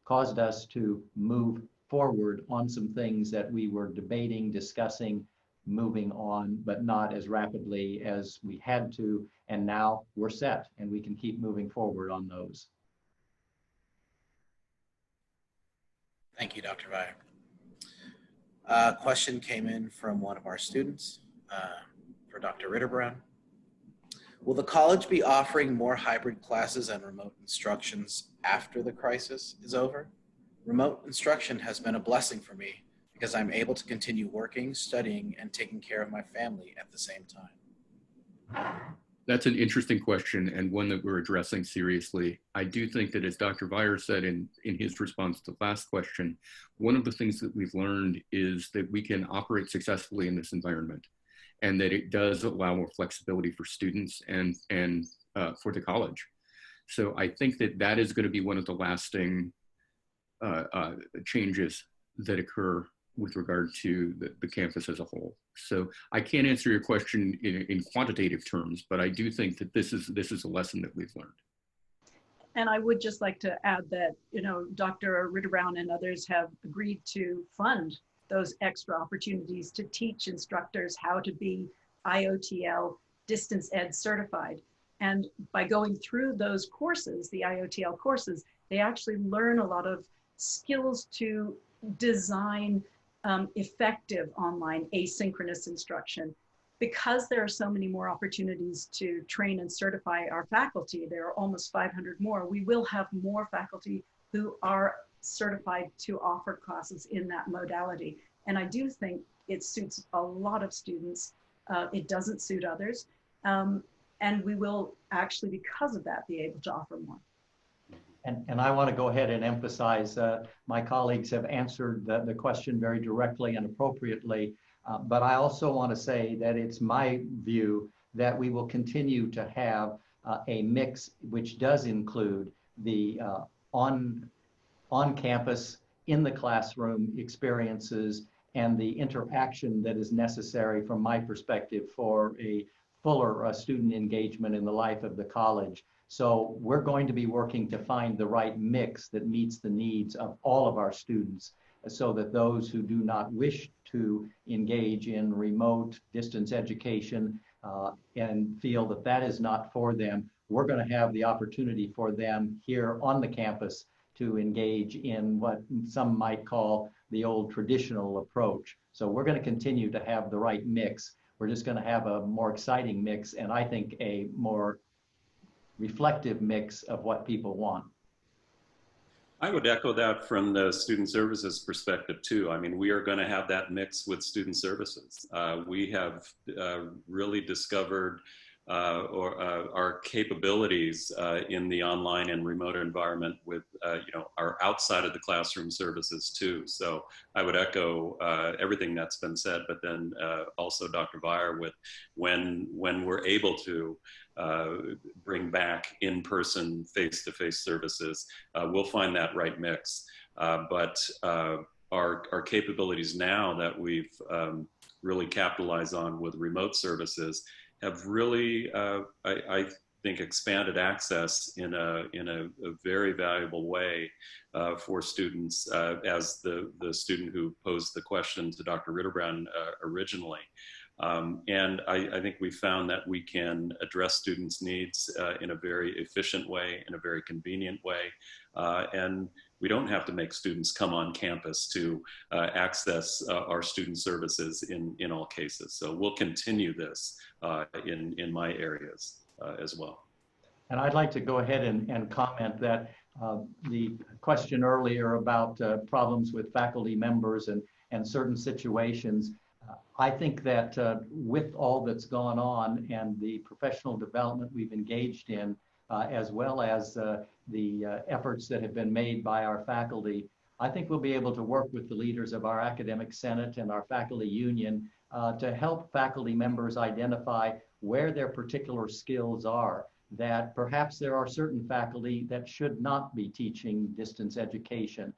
caused us to move forward on some things that we were debating, discussing, moving on, but not as rapidly as we had to. And now we're set and we can keep moving forward on those. Thank you, Dr. Viar. A question came in from one of our students for Dr. Ritterbrown. Will the college be offering more hybrid classes and remote instructions after the crisis is over? Remote instruction has been a blessing for me because I'm able to continue working, studying, and taking care of my family at the same time. That's an interesting question and one that we're addressing seriously. I do think that, as Dr. Viar said in his response to the last question, one of the things that we've learned is that we can operate successfully in this environment, and that it does allow more flexibility for students and for the college. So I think that that is going to be one of the lasting changes that occur with regard to the campus as a whole. So I can't answer your question in quantitative terms, but I do think that this is a lesson that we've learned. And I would just like to add that, you know, Dr. Ritterbrown and others have agreed to fund those extra opportunities to teach instructors how to be IOTL distance ed certified. And by going through those courses, the IOTL courses, they actually learn a lot of skills to design effective online asynchronous instruction. Because there are so many more opportunities to train and certify our faculty, there are almost 500 more, we will have more faculty who are certified to offer classes in that modality. And I do think It suits a lot of students. It doesn't suit others. And we will actually, because of that, be able to offer more. And I want to go ahead and emphasize, my colleagues have answered the question very directly and appropriately, but I also want to say that it's my view that we will continue to have a mix which does include the on-campus, in the classroom experiences and the interaction that is necessary from my perspective for a fuller student engagement in the life of the college. So we're going to be working to find the right mix that meets the needs of all of our students, so that those who do not wish to engage in remote distance education and feel that that is not for them, we're going to have the opportunity for them here on the campus to engage in what some might call the old traditional approach. So we're going to continue to have the right mix. We're just going to have a more exciting mix, and I think a more reflective mix of what people want. I would echo that from the student services perspective too. I mean, we are going to have that mix with student services. We have really discovered our capabilities in the online and remote environment with our outside of the classroom services too. So I would echo everything that's been said, but then also Dr. Viar with when we're able to bring back in-person, face-to-face services, we'll find that right mix. But our capabilities now that we've really capitalized on with remote services have really, I think, expanded access in a very valuable way for students, as the student who posed the question to Dr. Ritterbrown originally. And I think we found that we can address students' needs in a very efficient way, in a very convenient way, and we don't have to make students come on campus to access our student services in all cases. So we'll continue this in my areas as well. And I'd like to go ahead and comment that the question earlier about problems with faculty members and certain situations, I think that with all that's gone on and the professional development we've engaged in, as well as the efforts that have been made by our faculty, I think we'll be able to work with the leaders of our academic senate and our faculty union to help faculty members identify where their particular skills are, that perhaps there are certain faculty that should not be teaching distance education,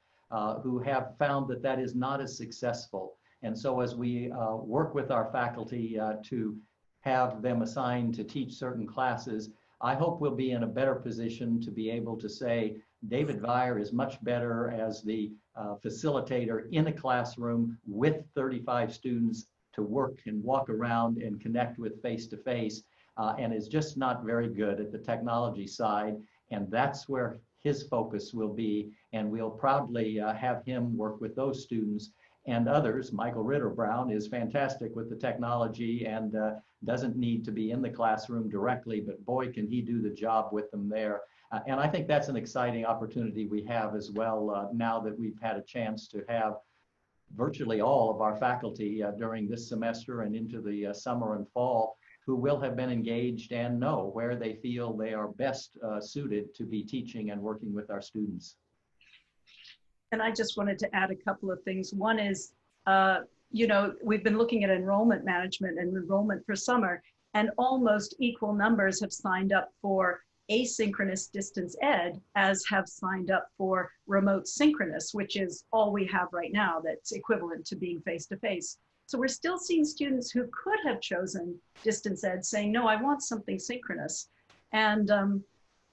who have found that that is not as successful. And so as we work with our faculty to have them assigned to teach certain classes, I hope we'll be in a better position to be able to say, David Viar is much better as the facilitator in a classroom with 35 students to work and walk around and connect with face-to-face, and is just not very good at the technology side. And that's where his focus will be. And we'll proudly have him work with those students and others. Michael Ritterbrown is fantastic with the technology and doesn't need to be in the classroom directly, but boy, can he do the job with them there. And I think that's an exciting opportunity we have as well now that we've had a chance to have virtually all of our faculty during this semester and into the summer and fall who will have been engaged and know where they feel they are best suited to be teaching and working with our students. And I just wanted to add a couple of things. One is, we've been looking at enrollment management and enrollment for summer, and almost equal numbers have signed up for asynchronous distance ed as have signed up for remote synchronous, which is all we have right now that's equivalent to being face-to-face. So we're still seeing students who could have chosen distance ed saying, no, I want something synchronous. And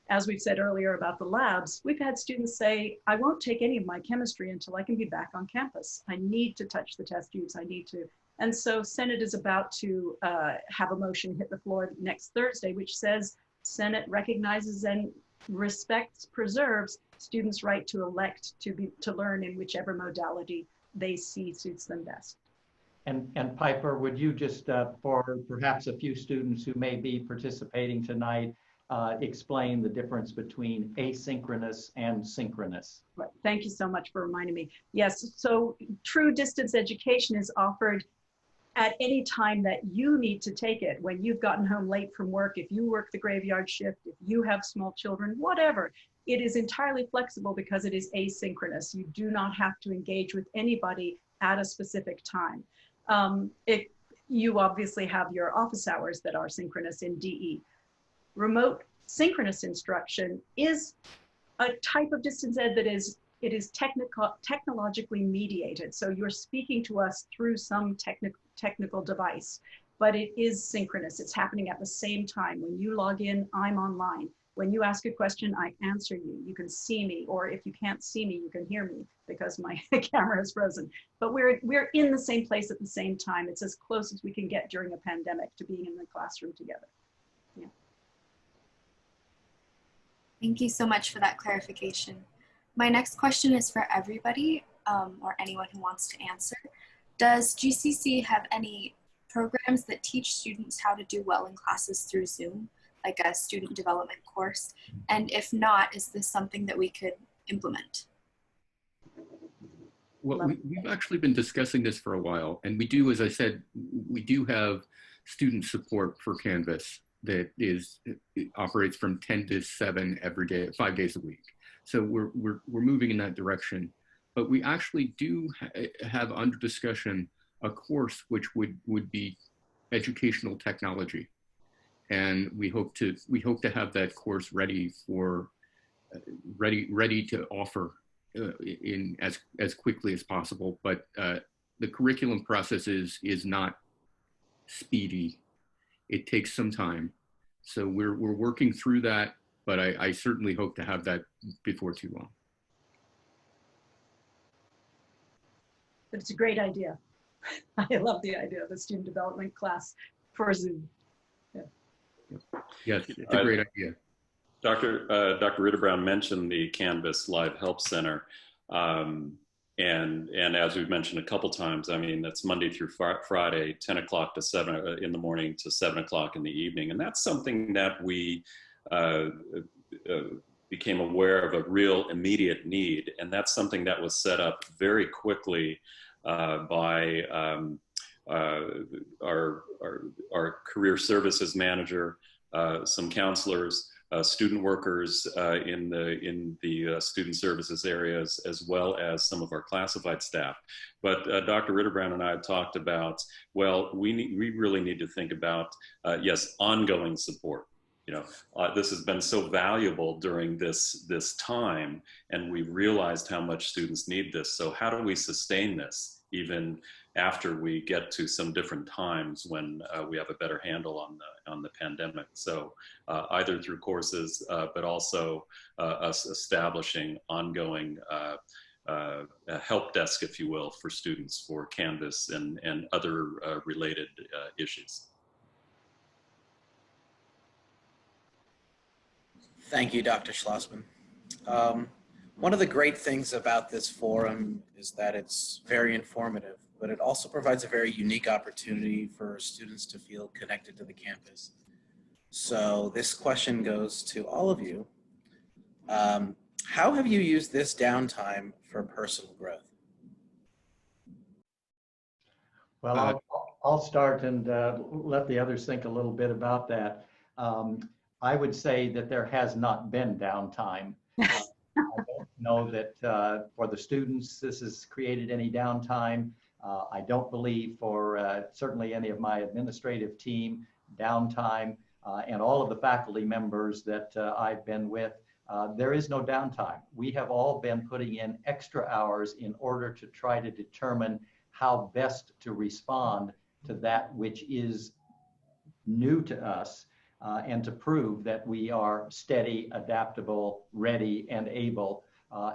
as we've said earlier about the labs, we've had students say, I won't take any of my chemistry until I can be back on campus. I need to touch the test tubes, I need to. And so Senate is about to have a motion hit the floor next Thursday, which says Senate recognizes and respects, preserves students' right to elect to learn in whichever modality they see suits them best. And Piper, would you just, for perhaps a few students who may be participating tonight, explain the difference between asynchronous and synchronous? Right. Thank you so much for reminding me. Yes, so true distance education is offered at any time that you need to take it, when you've gotten home late from work, if you work the graveyard shift, if you have small children, whatever, it is entirely flexible because it is asynchronous. You do not have to engage with anybody at a specific time. You obviously have your office hours that are synchronous in DE. Remote synchronous instruction is a type of distance ed that is technologically mediated. So you're speaking to us through some technical device, but it is synchronous. It's happening at the same time. When you log in, I'm online. When you ask a question, I answer you. You can see me, or if you can't see me, you can hear me because my camera is frozen. But we're in the same place at the same time. It's as close as we can get during a pandemic to being in the classroom together. Yeah. Thank you so much for that clarification. My next question is for everybody, or anyone who wants to answer. Does GCC have any programs that teach students how to do well in classes through Zoom, like a student development course? And if not, is this something that we could implement? Well, we've actually been discussing this for a while, and we do, as I said, we do have student support for Canvas that operates from 10 to 7 every day, 5 days a week. So we're moving in that direction. But we actually do have under discussion a course which would be educational technology, and we hope to have that course ready to offer in as quickly as possible. But the curriculum process is not speedy. It takes some time, so we're working through that. But I certainly hope to have that before too long. But it's a great idea. I love the idea of a student development class for Zoom. Yeah. Yes, it's a great idea. Dr. Ritterbrown mentioned the Canvas Live Help Center. And as we've mentioned a couple times, I mean, that's Monday through Friday, 10 o'clock to 7 in the morning to 7 o'clock in the evening. And that's something that we became aware of a real immediate need. And that's something that was set up very quickly by our career services manager, some counselors, student workers in the student services areas, as well as some of our classified staff. But Dr. Ritterbrown and I have talked about, well, we really need to think about, yes, ongoing support. You know, this has been so valuable during this time, and we've realized how much students need this. So how do we sustain this even after we get to some different times when we have a better handle on the pandemic? So either through courses, but also us establishing ongoing help desk, if you will, for students for Canvas and other related issues. Thank you, Dr. Schlossman. One of the great things about this forum is that it's very informative, but it also provides a very unique opportunity for students to feel connected to the campus. So this question goes to all of you. How have you used this downtime for personal growth? Well, I'll start and let the others think a little bit about that. I would say that there has not been downtime. I don't know that for the students this has created any downtime. I don't believe for certainly any of my administrative team downtime, and all of the faculty members that I've been with, there is no downtime. We have all been putting in extra hours in order to try to determine how best to respond to that which is new to us, and to prove that we are steady, adaptable, ready, and able.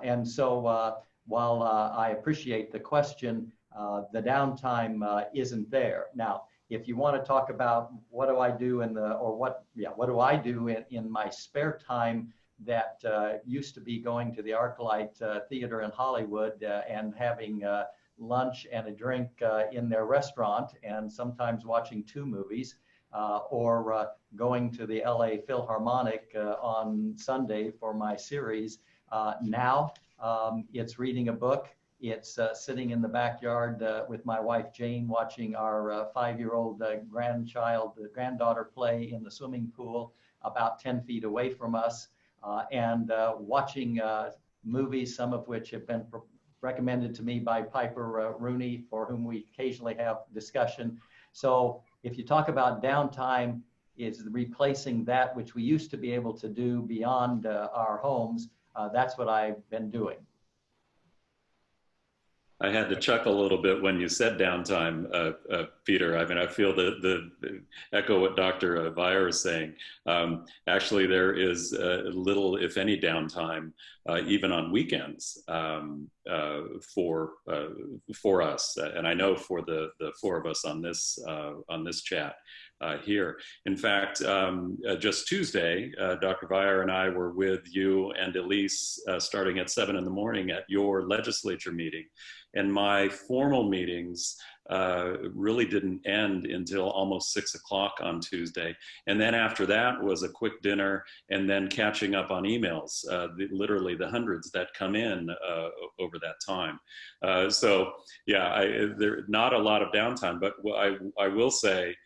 And so while I appreciate the question, the downtime isn't there. Now, if you want to talk about what do I do what do I do in my spare time that used to be going to the ArcLight Theater in Hollywood and having lunch and a drink in their restaurant, and sometimes watching 2 movies, or going to the LA Philharmonic on Sunday for my series. Now it's reading a book, It's sitting in the backyard with my wife Jane, watching our 5-year-old granddaughter play in the swimming pool about 10 feet away from us, and watching movies, some of which have been recommended to me by Piper Rooney, for whom we occasionally have discussion. So if you talk about downtime, it's replacing that which we used to be able to do beyond our homes. That's what I've been doing. I had to chuckle a little bit when you said downtime, Peter. I mean, I feel the echo what Dr. Viar is saying. Actually, there is little, if any, downtime, even on weekends, for us. And I know for the four of us on this chat here. In fact, just Tuesday, Dr. Viar and I were with you and Elise starting at 7 in the morning at your legislature meeting. And my formal meetings really didn't end until almost 6 o'clock on Tuesday. And then after that was a quick dinner and then catching up on emails, literally the hundreds that come in over that time. So yeah, there's not a lot of downtime, but I will say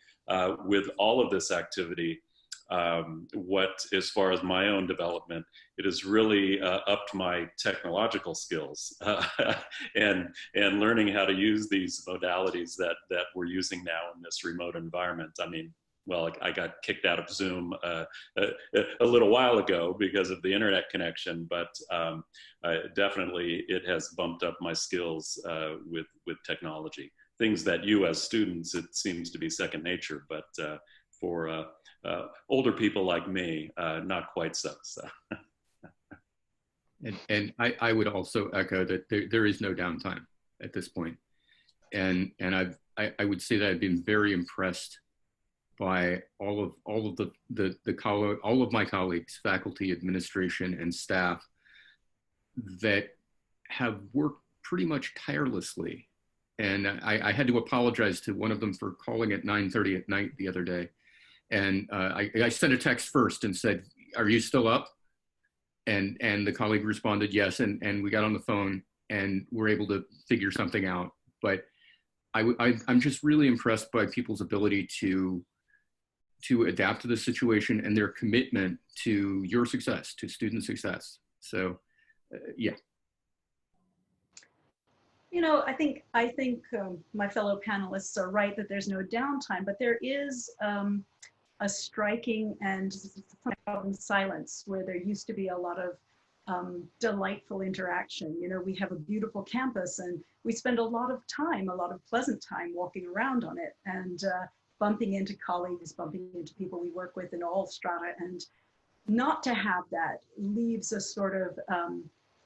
with all of this activity, as far as my own development, it has really upped my technological skills and learning how to use these modalities that we're using now in this remote environment. I mean, well, I got kicked out of Zoom a little while ago because of the internet connection, but definitely it has bumped up my skills with technology. Things that you as students, it seems to be second nature, but for older people like me, not quite so. And I would also echo that there is no downtime at this point. And I would say that I've been very impressed by all of my colleagues, faculty, administration, and staff that have worked pretty much tirelessly. And I had to apologize to one of them for calling at 9:30 at night the other day. And I sent a text first and said, "Are you still up?" And the colleague responded, "Yes." And we got on the phone and were able to figure something out. But I'm just really impressed by people's ability to adapt to the situation and their commitment to your success, to student success. So, yeah. You know, I think my fellow panelists are right that there's no downtime, but there is a striking and silence where there used to be a lot of delightful interaction. You know, we have a beautiful campus and we spend a lot of pleasant time walking around on it and bumping into colleagues, bumping into people we work with in all strata. And not to have that leaves a sort of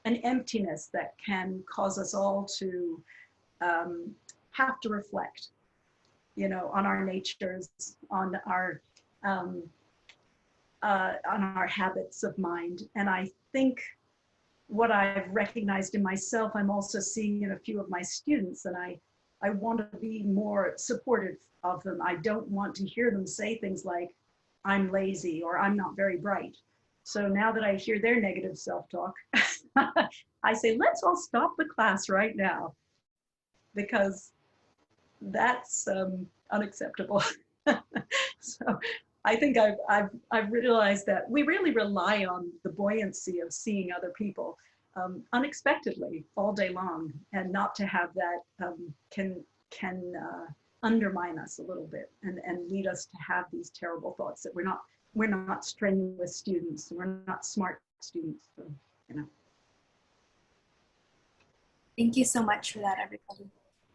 an emptiness that can cause us all to have to reflect, you know, on our natures, on our habits of mind. And I think what I've recognized in myself, I'm also seeing in a few of my students, and I want to be more supportive of them. I don't want to hear them say things like, "I'm lazy" or "I'm not very bright." So now that I hear their negative self-talk, I say, let's all stop the class right now, because that's unacceptable. So I think I've realized that we really rely on the buoyancy of seeing other people unexpectedly all day long, and not to have that can undermine us a little bit and lead us to have these terrible thoughts that we're not strenuous students, we're not smart students, so, you know. Thank you so much for that, everybody.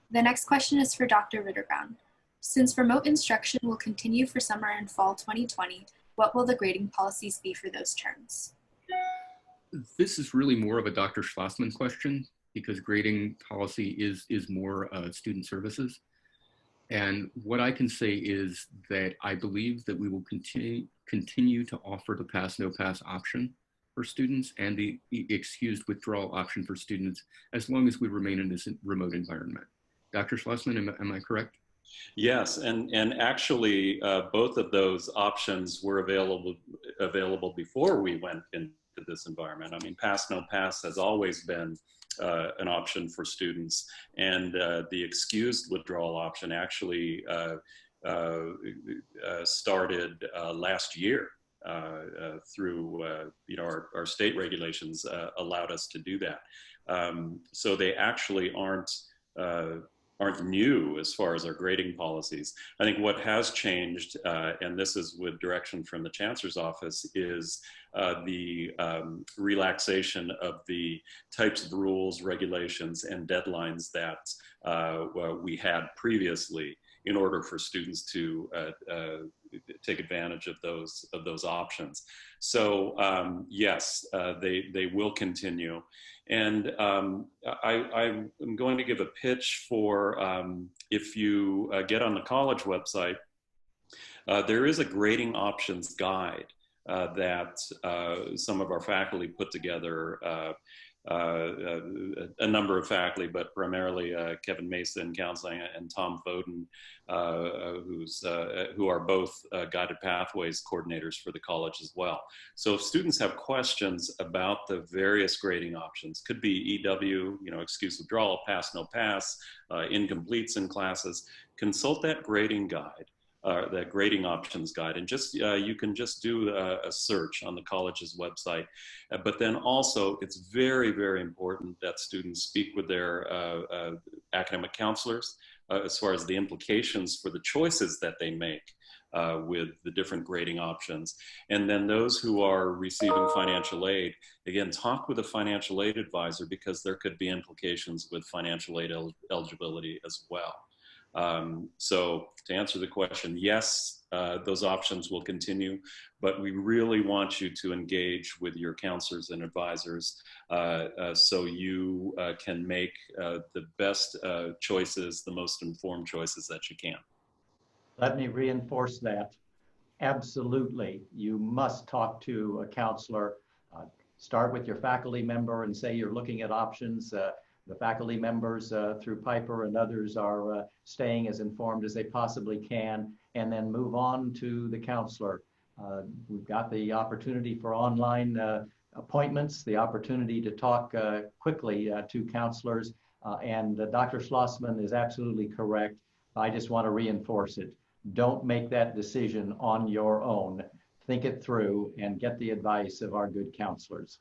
The next question is for Dr. Ritterbrown. Since remote instruction will continue for summer and fall 2020, what will the grading policies be for those terms? This is really more of a Dr. Schlossman question, because grading policy is more student services. And what I can say is that I believe that we will continue to offer the pass, no pass option for students and the excused withdrawal option for students as long as we remain in this remote environment. Dr. Schlossman, am I correct? Yes, and actually both of those options were available before we went into this environment. I mean, pass, no pass has always been an option for students. And the excused withdrawal option actually started last year through, our state regulations allowed us to do that. So they actually aren't new as far as our grading policies. I think what has changed, and this is with direction from the Chancellor's office, is the relaxation of the types of rules, regulations, and deadlines that we had previously in order for students to take advantage of those options. So yes, they will continue. And I'm going to give a pitch for if you get on the college website, there is a grading options guide that some of our faculty put together, a number of faculty, but primarily Kevin Mason, counseling, and Tom Foden, who are both guided pathways coordinators for the college as well. So if students have questions about the various grading options, could be EW, excused withdrawal, pass, no pass, incompletes in classes, consult that grading guide. That grading options guide, and just you can just do a search on the college's website. But then also, it's very, very important that students speak with their academic counselors as far as the implications for the choices that they make with the different grading options. And then those who are receiving financial aid, again, talk with a financial aid advisor, because there could be implications with financial aid eligibility as well. So to answer the question, yes, those options will continue, but we really want you to engage with your counselors and advisors so you can make the best choices, the most informed choices that you can. Let me reinforce that. Absolutely, you must talk to a counselor. Start with your faculty member and say you're looking at options. The faculty members through Piper and others are staying as informed as they possibly can, and then move on to the counselor. We've got the opportunity for online appointments, the opportunity to talk quickly to counselors, and Dr. Schlossman is absolutely correct. I just want to reinforce it. Don't make that decision on your own. Think it through and get the advice of our good counselors.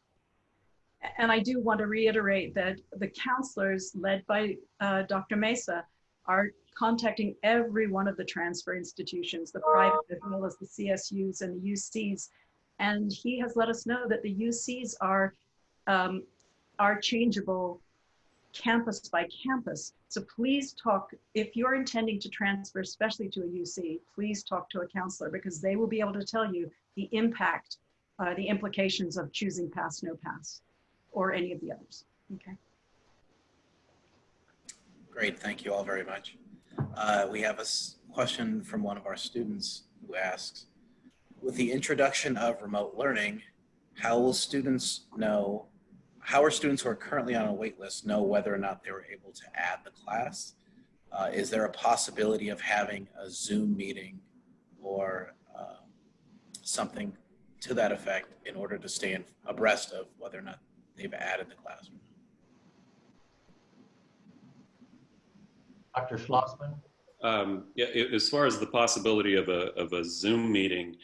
And I do want to reiterate that the counselors led by Dr. Mesa are contacting every one of the transfer institutions, the private as well as the CSUs and the UCs. And he has let us know that the UCs are changeable campus by campus. So please talk, if you're intending to transfer, especially to a UC, please talk to a counselor, because they will be able to tell you the impact, the implications of choosing pass, no pass, or any of the others. Okay. Great, thank you all very much. We have a question from one of our students who asks, with the introduction of remote learning, how are students who are currently on a wait list know whether or not they were able to add the class? Is there a possibility of having a Zoom meeting or something to that effect in order to stay abreast of whether or not they've added the class? Dr. Schlossman? Yeah, as far as the possibility of a Zoom meeting,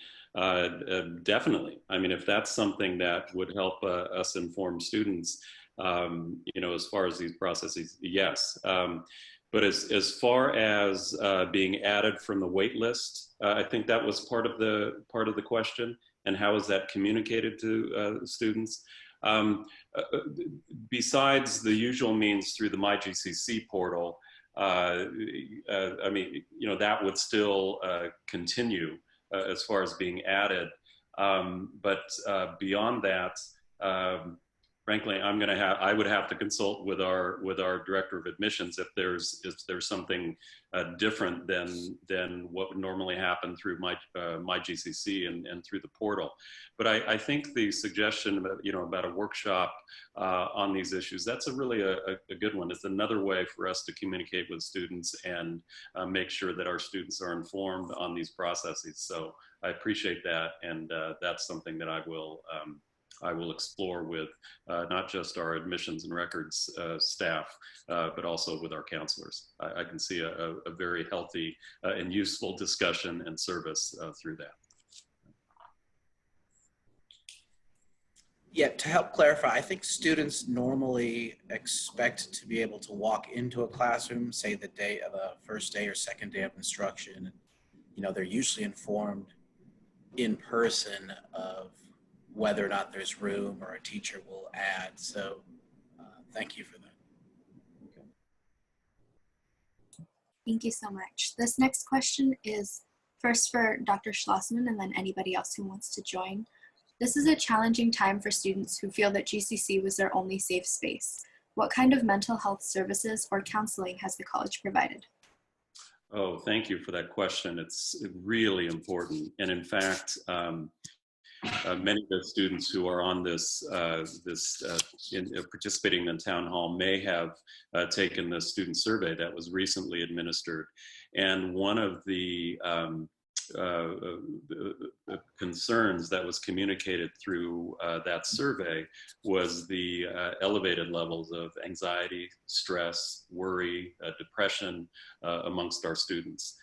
definitely. I mean, if that's something that would help us inform students, as far as these processes, yes. But as far as being added from the wait list, I think that was part of the question. And how is that communicated to students? Besides the usual means through the MyGCC portal, I mean, that would still continue as far as being added. But beyond that, frankly, I would have to consult with our director of admissions if there's something different than what would normally happen through my GCC and through the portal. But I think the suggestion about a workshop on these issues, that's really a good one. It's another way for us to communicate with students and make sure that our students are informed on these processes. So I appreciate that, and that's something that I will I will explore with not just our admissions and records staff, but also with our counselors. I can see a very healthy and useful discussion and service through that. Yeah, to help clarify, I think students normally expect to be able to walk into a classroom, say the day of the first day or second day of instruction. You know, they're usually informed in person of whether or not there's room or a teacher will add. So thank you for that. Okay. Thank you so much. This next question is first for Dr. Schlossman and then anybody else who wants to join. This is a challenging time for students who feel that GCC was their only safe space. What kind of mental health services or counseling has the college provided? Oh, thank you for that question. It's really important. And in fact, many of the students who are on this, participating in town hall may have taken the student survey that was recently administered. And one of the concerns that was communicated through that survey was the elevated levels of anxiety, stress, worry, depression amongst our students.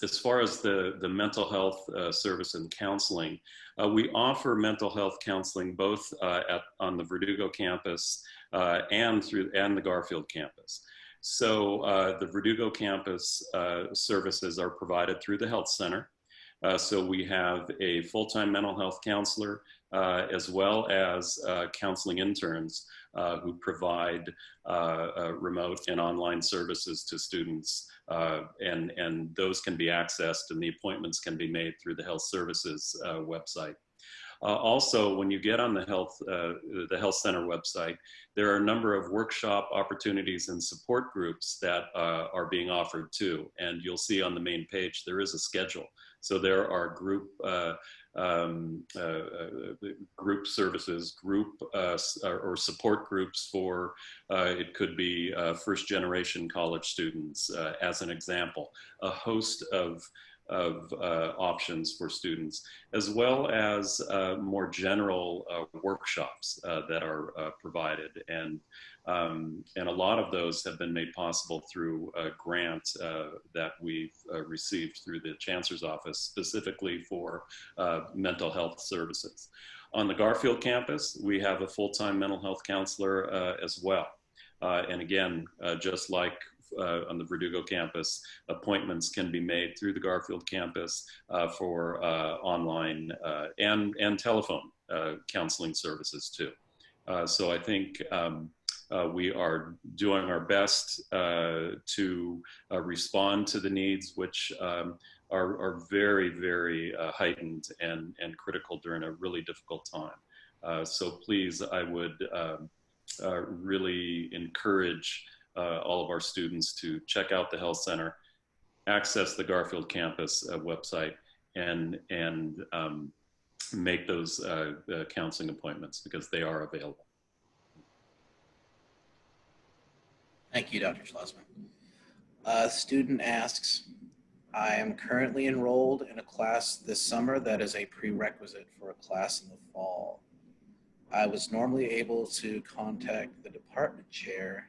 As far as the mental health service and counseling, we offer mental health counseling both on the Verdugo campus and the Garfield campus. So the Verdugo campus services are provided through the health center. So we have a full-time mental health counselor as well as counseling interns who provide remote and online services to students. And those can be accessed and the appointments can be made through the health services website. Also, when you get on the health center website, there are a number of workshop opportunities and support groups that are being offered too. And you'll see on the main page, there is a schedule. So there are group services, or support groups for, it could be first generation college students, as an example, a host of options for students, as well as more general workshops that are provided. And a lot of those have been made possible through a grant that we've received through the Chancellor's Office, specifically for mental health services. On the Garfield campus, we have a full-time mental health counselor as well. And again, just like on the Verdugo campus, appointments can be made through the Garfield campus for online and telephone counseling services too. So I think we are doing our best to respond to the needs, which are very, very heightened and critical during a really difficult time. So please, I would really encourage all of our students to check out the health center, access the Garfield campus website, and make those counseling appointments because they are available. Thank you, Dr. Schlossman. A student asks, I am currently enrolled in a class this summer that is a prerequisite for a class in the fall. I was normally able to contact the department chair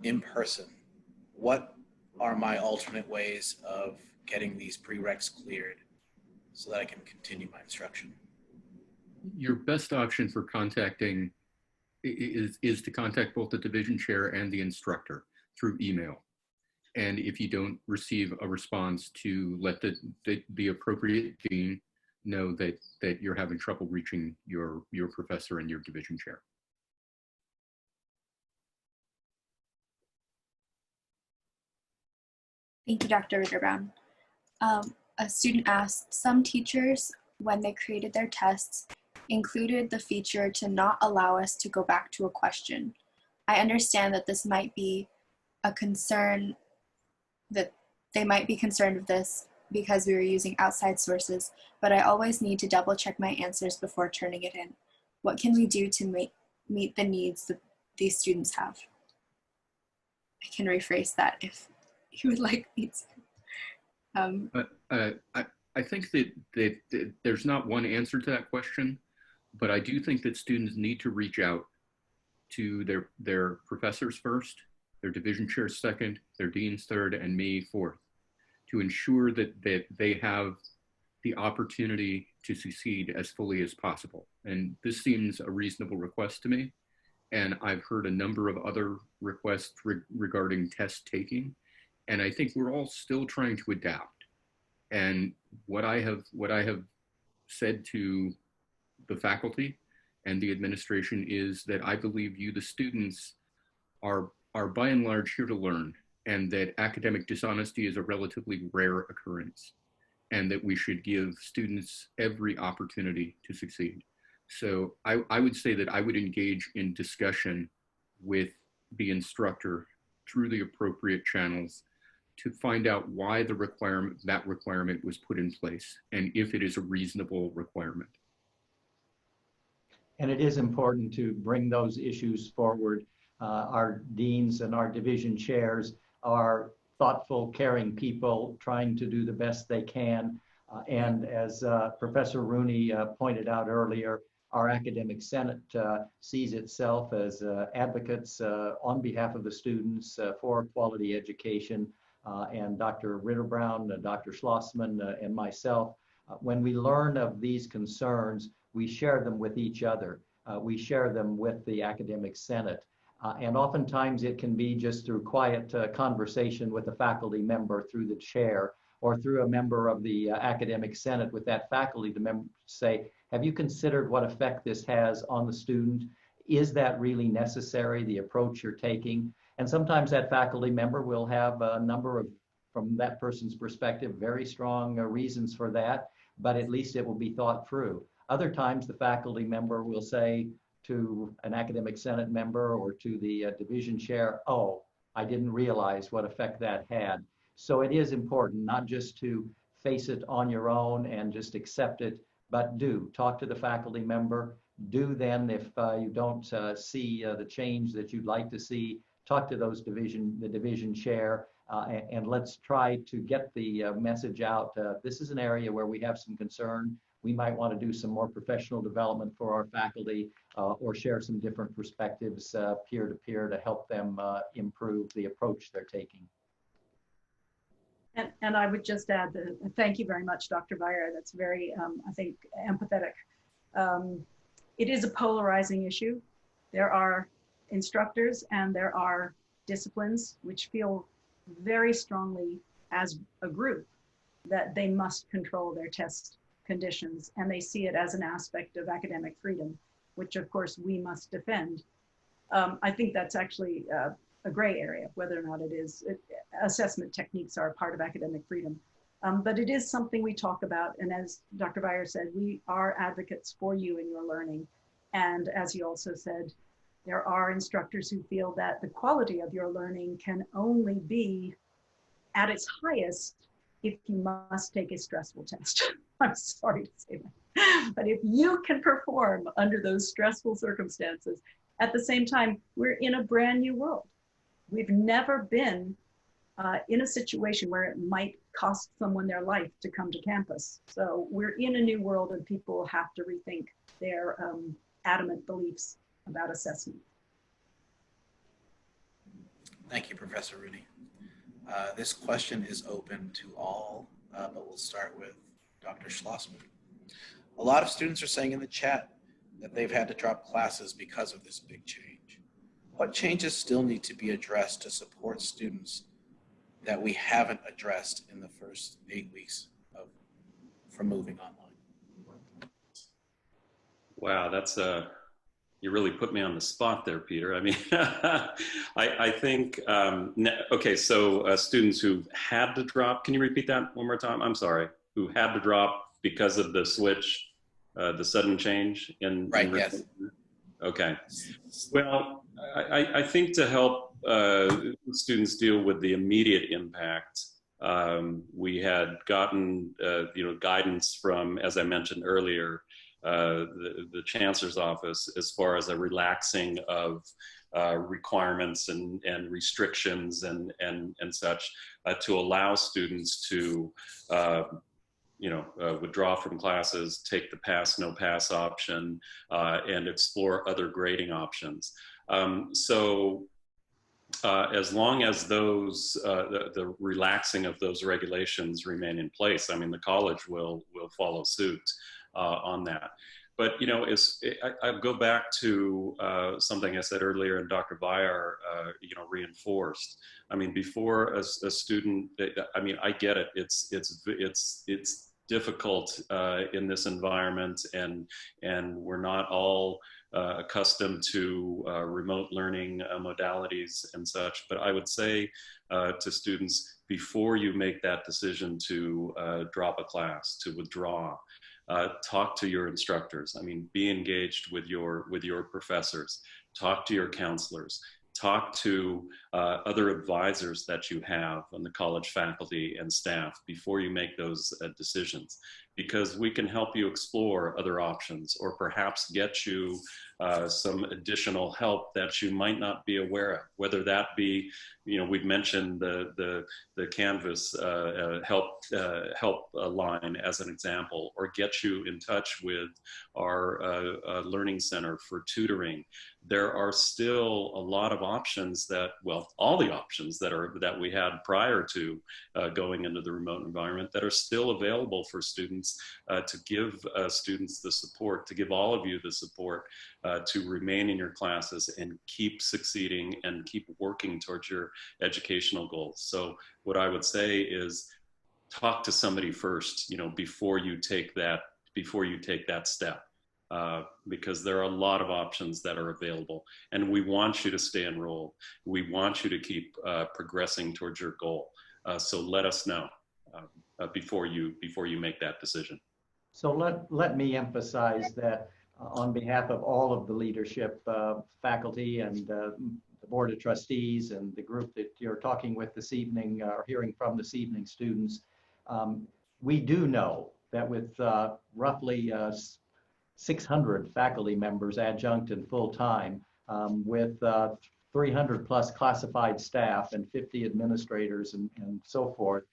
in person. What are my alternate ways of getting these prereqs cleared so that I can continue my instruction? Your best option for contacting is to contact both the division chair and the instructor through email. And if you don't receive a response, to let the appropriate dean know that you're having trouble reaching your professor and your division chair. Thank you, Dr. Ritterbrown. A student asked, some teachers, when they created their tests, included the feature to not allow us to go back to a question. I understand that this might be a concern, that they might be concerned with this because we were using outside sources, but I always need to double check my answers before turning it in. What can we do to meet the needs that these students have? I can rephrase that if you would like me to. I think that there's not one answer to that question, but I do think that students need to reach out to their professors first, their division chairs second, their deans third, and me fourth, to ensure that they have the opportunity to succeed as fully as possible. And this seems a reasonable request to me. And I've heard a number of other requests regarding test taking. And I think we're all still trying to adapt. And what I have said to the faculty and the administration is that I believe you, the students, are by and large here to learn, and that academic dishonesty is a relatively rare occurrence, and that we should give students every opportunity to succeed. So I would say that I would engage in discussion with the instructor through the appropriate channels to find out why that requirement was put in place, and if it is a reasonable requirement. And it is important to bring those issues forward. Our deans and our division chairs are thoughtful, caring people trying to do the best they can. And as Professor Rooney pointed out earlier, our academic senate sees itself as advocates on behalf of the students for quality education. And Dr. Ritterbrown, Dr. Schlossman, and myself, when we learn of these concerns, we share them with each other. We share them with the academic senate. And oftentimes it can be just through quiet conversation with a faculty member through the chair, or through a member of the academic senate with that faculty to say, have you considered what effect this has on the student? Is that really necessary, the approach you're taking? And sometimes that faculty member will have a number of, from that person's perspective, very strong reasons for that, but at least it will be thought through. Other times the faculty member will say to an academic senate member or to the division chair, oh, I didn't realize what effect that had. So it is important not just to face it on your own and just accept it, but do talk to the faculty member. Do then, if you don't see the change that you'd like to see, talk to the division chair, and let's try to get the message out. This is an area where we have some concern. We might want to do some more professional development for our faculty, or share some different perspectives peer-to-peer to help them improve the approach they're taking. And I would just add that thank you very much, Dr. Viar. That's very, I think, empathetic. It is a polarizing issue. There are instructors and there are disciplines which feel very strongly as a group that they must control their test conditions, and they see it as an aspect of academic freedom, which of course we must defend. I think that's actually a gray area, whether or not it is. Assessment techniques are a part of academic freedom. But it is something we talk about, and as Dr. Viar said, we are advocates for you and your learning. And as he also said, there are instructors who feel that the quality of your learning can only be at its highest if you must take a stressful test. I'm sorry to say that. But if you can perform under those stressful circumstances, at the same time, we're in a brand new world. We've never been in a situation where it might cost someone their life to come to campus. So we're in a new world, and people have to rethink their adamant beliefs about assessment. Thank you, Professor Rooney. This question is open to all, but we'll start with Dr. Schlossman. A lot of students are saying in the chat that they've had to drop classes because of this big change. What changes still need to be addressed to support students that we haven't addressed in the first 8 weeks from moving online? Wow, that's you really put me on the spot there, Peter. I mean, I think, okay, so students who had to drop, can you repeat that one more time? I'm sorry, who had to drop because of the switch, the sudden change in— Right, yes. Okay, well, I think to help students deal with the immediate impact, we had gotten guidance from, as I mentioned earlier, the Chancellor's office as far as a relaxing of requirements and restrictions and such to allow students to withdraw from classes, take the pass, no pass option, and explore other grading options. As long as those, the relaxing of those regulations remain in place, I mean, the college will follow suit on that. But, I go back to something I said earlier and Dr. Viar, reinforced. I mean, before a student, I mean, I get it. It's difficult in this environment, and we're not all accustomed to remote learning modalities and such. But I would say to students, before you make that decision to drop a class, to withdraw, talk to your instructors. I mean, be engaged with your professors, talk to your counselors, talk to other advisors that you have on the college faculty and staff before you make those decisions, because we can help you explore other options, or perhaps get you some additional help that you might not be aware of, whether that be, we've mentioned the Canvas help line as an example, or get you in touch with our Learning Center for tutoring. There are still a lot of options that, well, all the options that we had prior to going into the remote environment that are still available for students, to give students the support, to give all of you the support to remain in your classes and keep succeeding and keep working towards your educational goals. So what I would say is, talk to somebody first, before you take that step. Because there are a lot of options that are available, and we want you to stay enrolled. We want you to keep progressing towards your goal. So let us know before you make that decision. So let me emphasize that on behalf of all of the leadership, faculty, and the Board of Trustees, and the group that you're talking with this evening, or hearing from this evening, students, we do know that with roughly 600 faculty members, adjunct and full-time, with 300 plus classified staff and 50 administrators and so forth,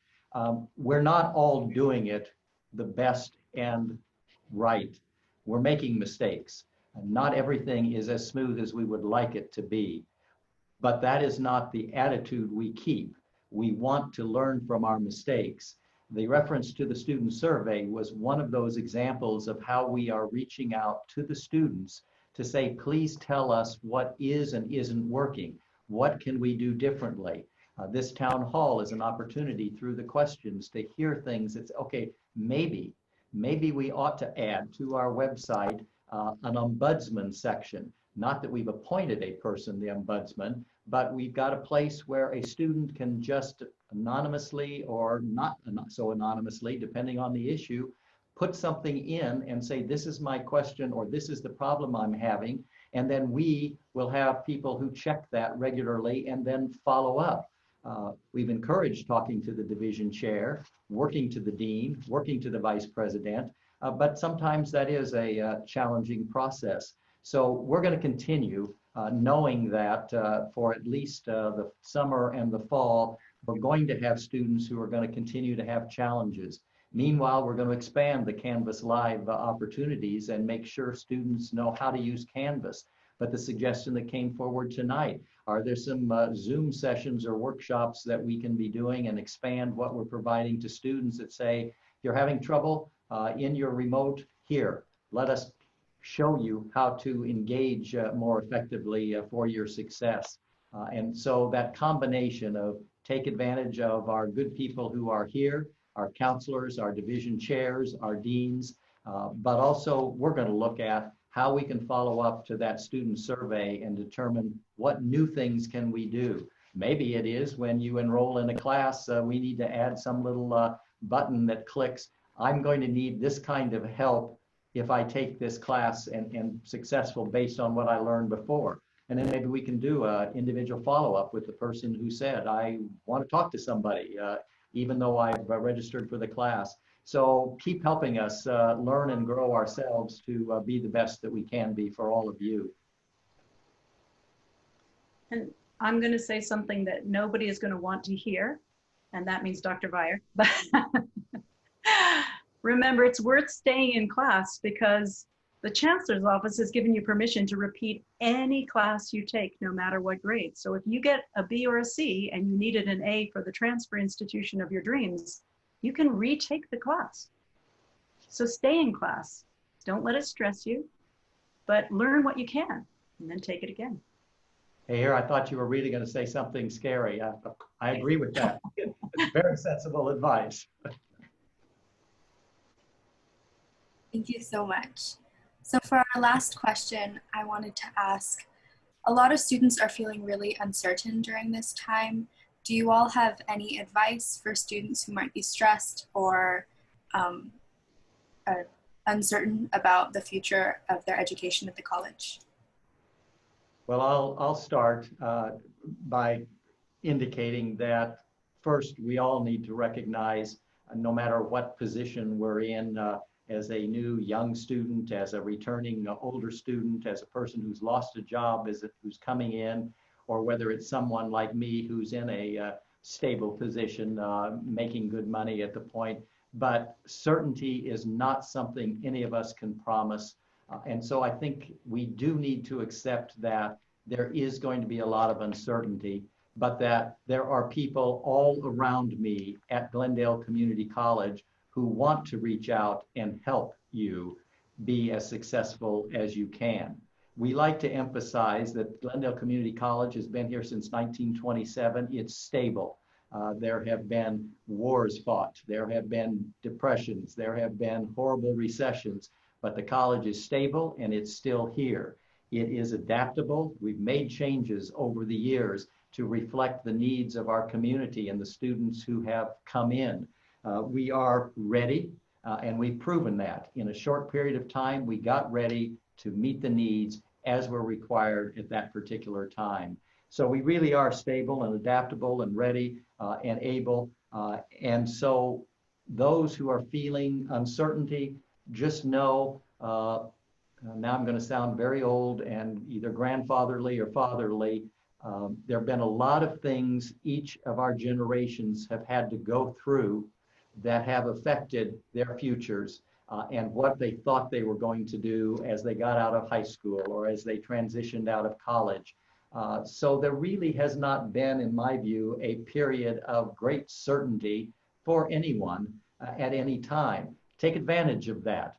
we're not all doing it the best and right. We're making mistakes. Not everything is as smooth as we would like it to be, but that is not the attitude we keep. We want to learn from our mistakes. The reference to the student survey was one of those examples of how we are reaching out to the students to say, please tell us what is and isn't working. What can we do differently? This town hall is an opportunity through the questions to hear things that's, okay, maybe we ought to add to our website an ombudsman section. Not that we've appointed a person, the ombudsman, but we've got a place where a student can just anonymously, or not so anonymously, depending on the issue, put something in and say, this is my question, or this is the problem I'm having. And then we will have people who check that regularly and then follow up. We've encouraged talking to the division chair, working to the dean, working to the vice president, but sometimes that is a challenging process. So we're going to continue knowing that for at least the summer and the fall, we're going to have students who are going to continue to have challenges. Meanwhile, we're going to expand the Canvas Live opportunities and make sure students know how to use Canvas. But the suggestion that came forward tonight, are there some Zoom sessions or workshops that we can be doing and expand what we're providing to students that say, if you're having trouble in your remote, here, let us show you how to engage more effectively for your success. And so that combination of take advantage of our good people who are here, our counselors, our division chairs, our deans, but also we're going to look at how we can follow up to that student survey and determine what new things can we do. Maybe it is when you enroll in a class, we need to add some little button that clicks, I'm going to need this kind of help if I take this class and successful based on what I learned before. And then maybe we can do an individual follow-up with the person who said, I want to talk to somebody, even though I've registered for the class. So keep helping us learn and grow ourselves to be the best that we can be for all of you. And I'm going to say something that nobody is going to want to hear, and that means Dr. Viar. remember, it's worth staying in class because the chancellor's office has given you permission to repeat any class you take, no matter what grade. So if you get a B or a C and you needed an A for the transfer institution of your dreams, you can retake the class. So stay in class. Don't let it stress you, but learn what you can and then take it again. Hey, here, I thought you were really going to say something scary. I agree with that. It's very sensible advice. Thank you so much. So for our last question, I wanted to ask, a lot of students are feeling really uncertain during this time. Do you all have any advice for students who might be stressed or uncertain about the future of their education at the college? Well, I'll start by indicating that first, we all need to recognize, no matter what position we're in, as a new young student, as a returning older student, as a person who's lost a job, who's coming in, or whether it's someone like me who's in a stable position, making good money at the point. But certainty is not something any of us can promise. And so I think we do need to accept that there is going to be a lot of uncertainty, but that there are people all around me at Glendale Community College who want to reach out and help you be as successful as you can. We like to emphasize that Glendale Community College has been here since 1927. It's stable. There have been wars fought. There have been depressions. There have been horrible recessions, but the college is stable and it's still here. It is adaptable. We've made changes over the years to reflect the needs of our community and the students who have come in. We are ready, and we've proven that. In a short period of time, we got ready to meet the needs as were required at that particular time. So we really are stable and adaptable and ready and able. And so those who are feeling uncertainty, just know, now I'm going to sound very old and either grandfatherly or fatherly. There have been a lot of things each of our generations have had to go through that have affected their futures and what they thought they were going to do as they got out of high school or as they transitioned out of college. So there really has not been, in my view, a period of great certainty for anyone at any time. Take advantage of that.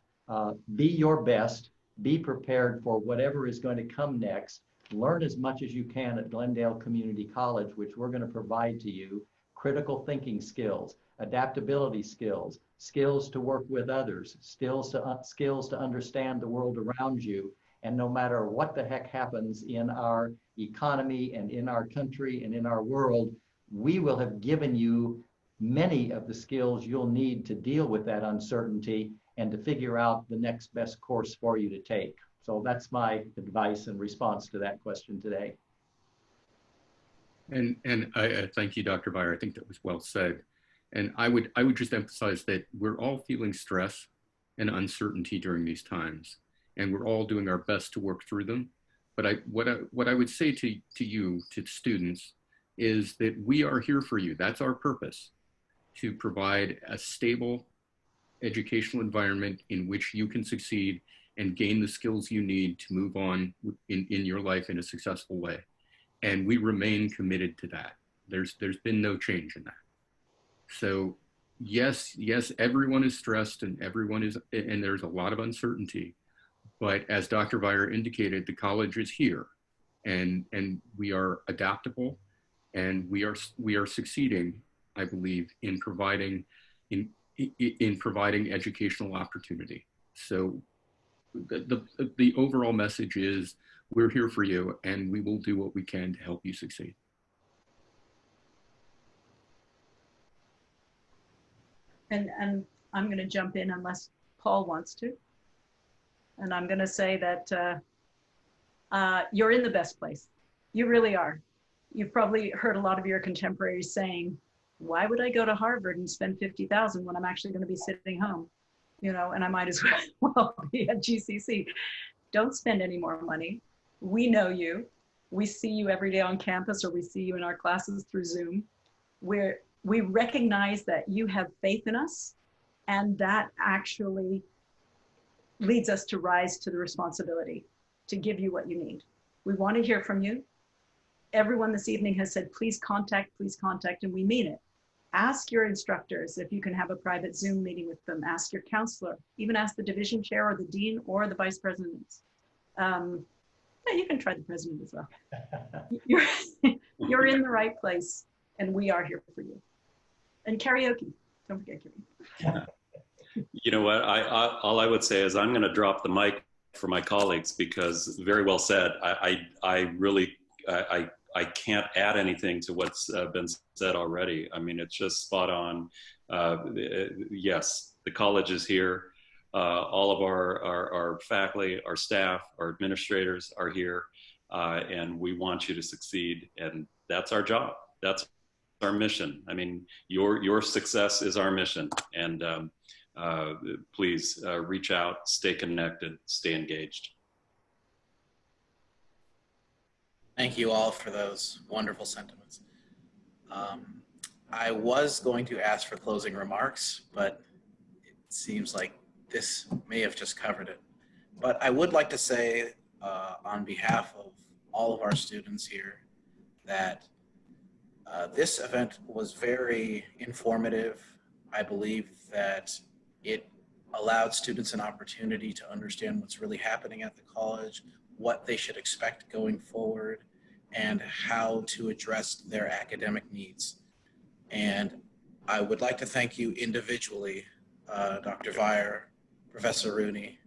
Be your best. Be prepared for whatever is going to come next. Learn as much as you can at Glendale Community College, which we're going to provide to you. Critical thinking skills, adaptability skills, skills to work with others, skills to understand the world around you. And no matter what the heck happens in our economy and in our country and in our world, we will have given you many of the skills you'll need to deal with that uncertainty and to figure out the next best course for you to take. So that's my advice and response to that question today. And I thank you, Dr. Viar. I think that was well said. And I would just emphasize that we're all feeling stress and uncertainty during these times, and we're all doing our best to work through them. But what I would say to you, to students, is that we are here for you. That's our purpose, to provide a stable educational environment in which you can succeed and gain the skills you need to move on in your life in a successful way. And we remain committed to that. There's been no change in that. So yes, everyone is stressed and and there's a lot of uncertainty. But as Dr. Viar indicated, the college is here, and we are adaptable, and we are succeeding, I believe, in providing educational opportunity. So the overall message is we're here for you, and we will do what we can to help you succeed. And I'm going to jump in unless Paul wants to. And I'm going to say that you're in the best place. You really are. You've probably heard a lot of your contemporaries saying, why would I go to Harvard and spend $50,000 when I'm actually going to be sitting home? You know, and I might as well be at GCC. Don't spend any more money. We know you. We see you every day on campus, or we see you in our classes through Zoom. We recognize that you have faith in us, And that actually leads us to rise to the responsibility to give you what you need. We want to hear from you. Everyone this evening has said, please contact, and we mean it. Ask your instructors if you can have a private Zoom meeting with them. Ask your counselor, even ask the division chair or the dean or the vice presidents. Yeah, you can try the president as well. You're in the right place, and we are here for you. And karaoke, don't forget karaoke. You know what, all I would say is I'm gonna drop the mic for my colleagues, because very well said. I really can't add anything to what's been said already. I mean, it's just spot on. Yes, the college is here. All of our faculty, our staff, our administrators are here, and we want you to succeed, and that's our job. That's our mission. I mean, your success is our mission, and please reach out, stay connected, stay engaged. Thank you all for those wonderful sentiments. I was going to ask for closing remarks, but it seems like this may have just covered it. But I would like to say on behalf of all of our students here that this event was very informative. I believe that it allowed students an opportunity to understand what's really happening at the college, what they should expect going forward, and how to address their academic needs. And I would like to thank you individually, Dr. Viar, Professor Rooney,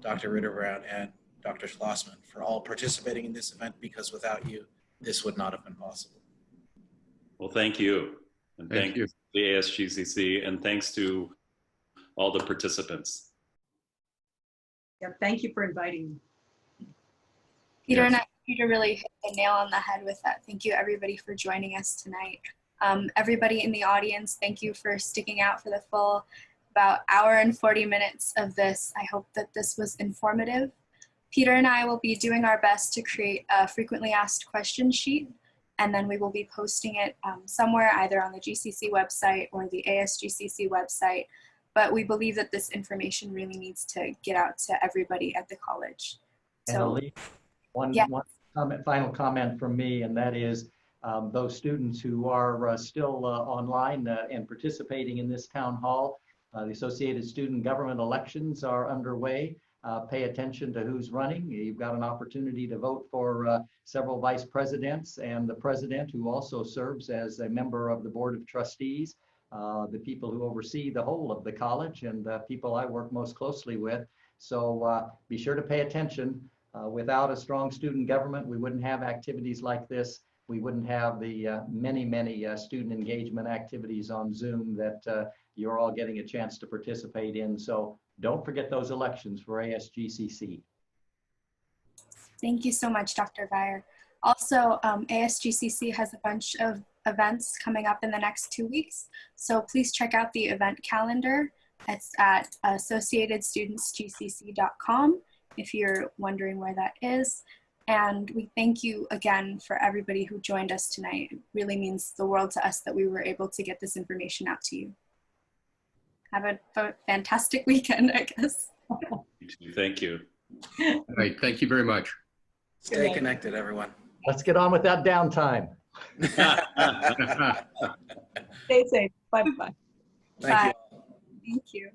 Dr. Ritterbrown, and Dr. Schlossman for all participating in this event, because without you, this would not have been possible. Well, thank you. And thank you to the ASGCC, and thanks to all the participants. Yeah, thank you for inviting me. Peter and Peter really hit the nail on the head with that. Thank you everybody for joining us tonight. Everybody in the audience, thank you for sticking out for the full about hour and 40 minutes of this. I hope that this was informative. Peter and I will be doing our best to create a frequently asked question sheet, and then we will be posting it somewhere either on the GCC website or the ASGCC website. But we believe that this information really needs to get out to everybody at the college. So, one final comment from me, and that is those students who are still online and participating in this town hall, the Associated Student Government elections are underway. Pay attention to who's running. You've got an opportunity to vote for several vice presidents and the president, who also serves as a member of the Board of Trustees, the people who oversee the whole of the college, and the people I work most closely with. So be sure to pay attention. Without a strong student government, we wouldn't have activities like this. We wouldn't have the many student engagement activities on Zoom that you're all getting a chance to participate in. So don't forget those elections for ASGCC. Thank you so much, Dr. Viar. Also, ASGCC has a bunch of events coming up in the next 2 weeks. So please check out the event calendar. It's at associatedstudentsgcc.com if you're wondering where that is. And we thank you again for everybody who joined us tonight. It really means the world to us that we were able to get this information out to you. Have a fantastic weekend, I guess. Thank you. All right, thank you very much. Stay connected, everyone. Let's get on with that downtime. Stay safe. Bye-bye. Thank you. Thank you.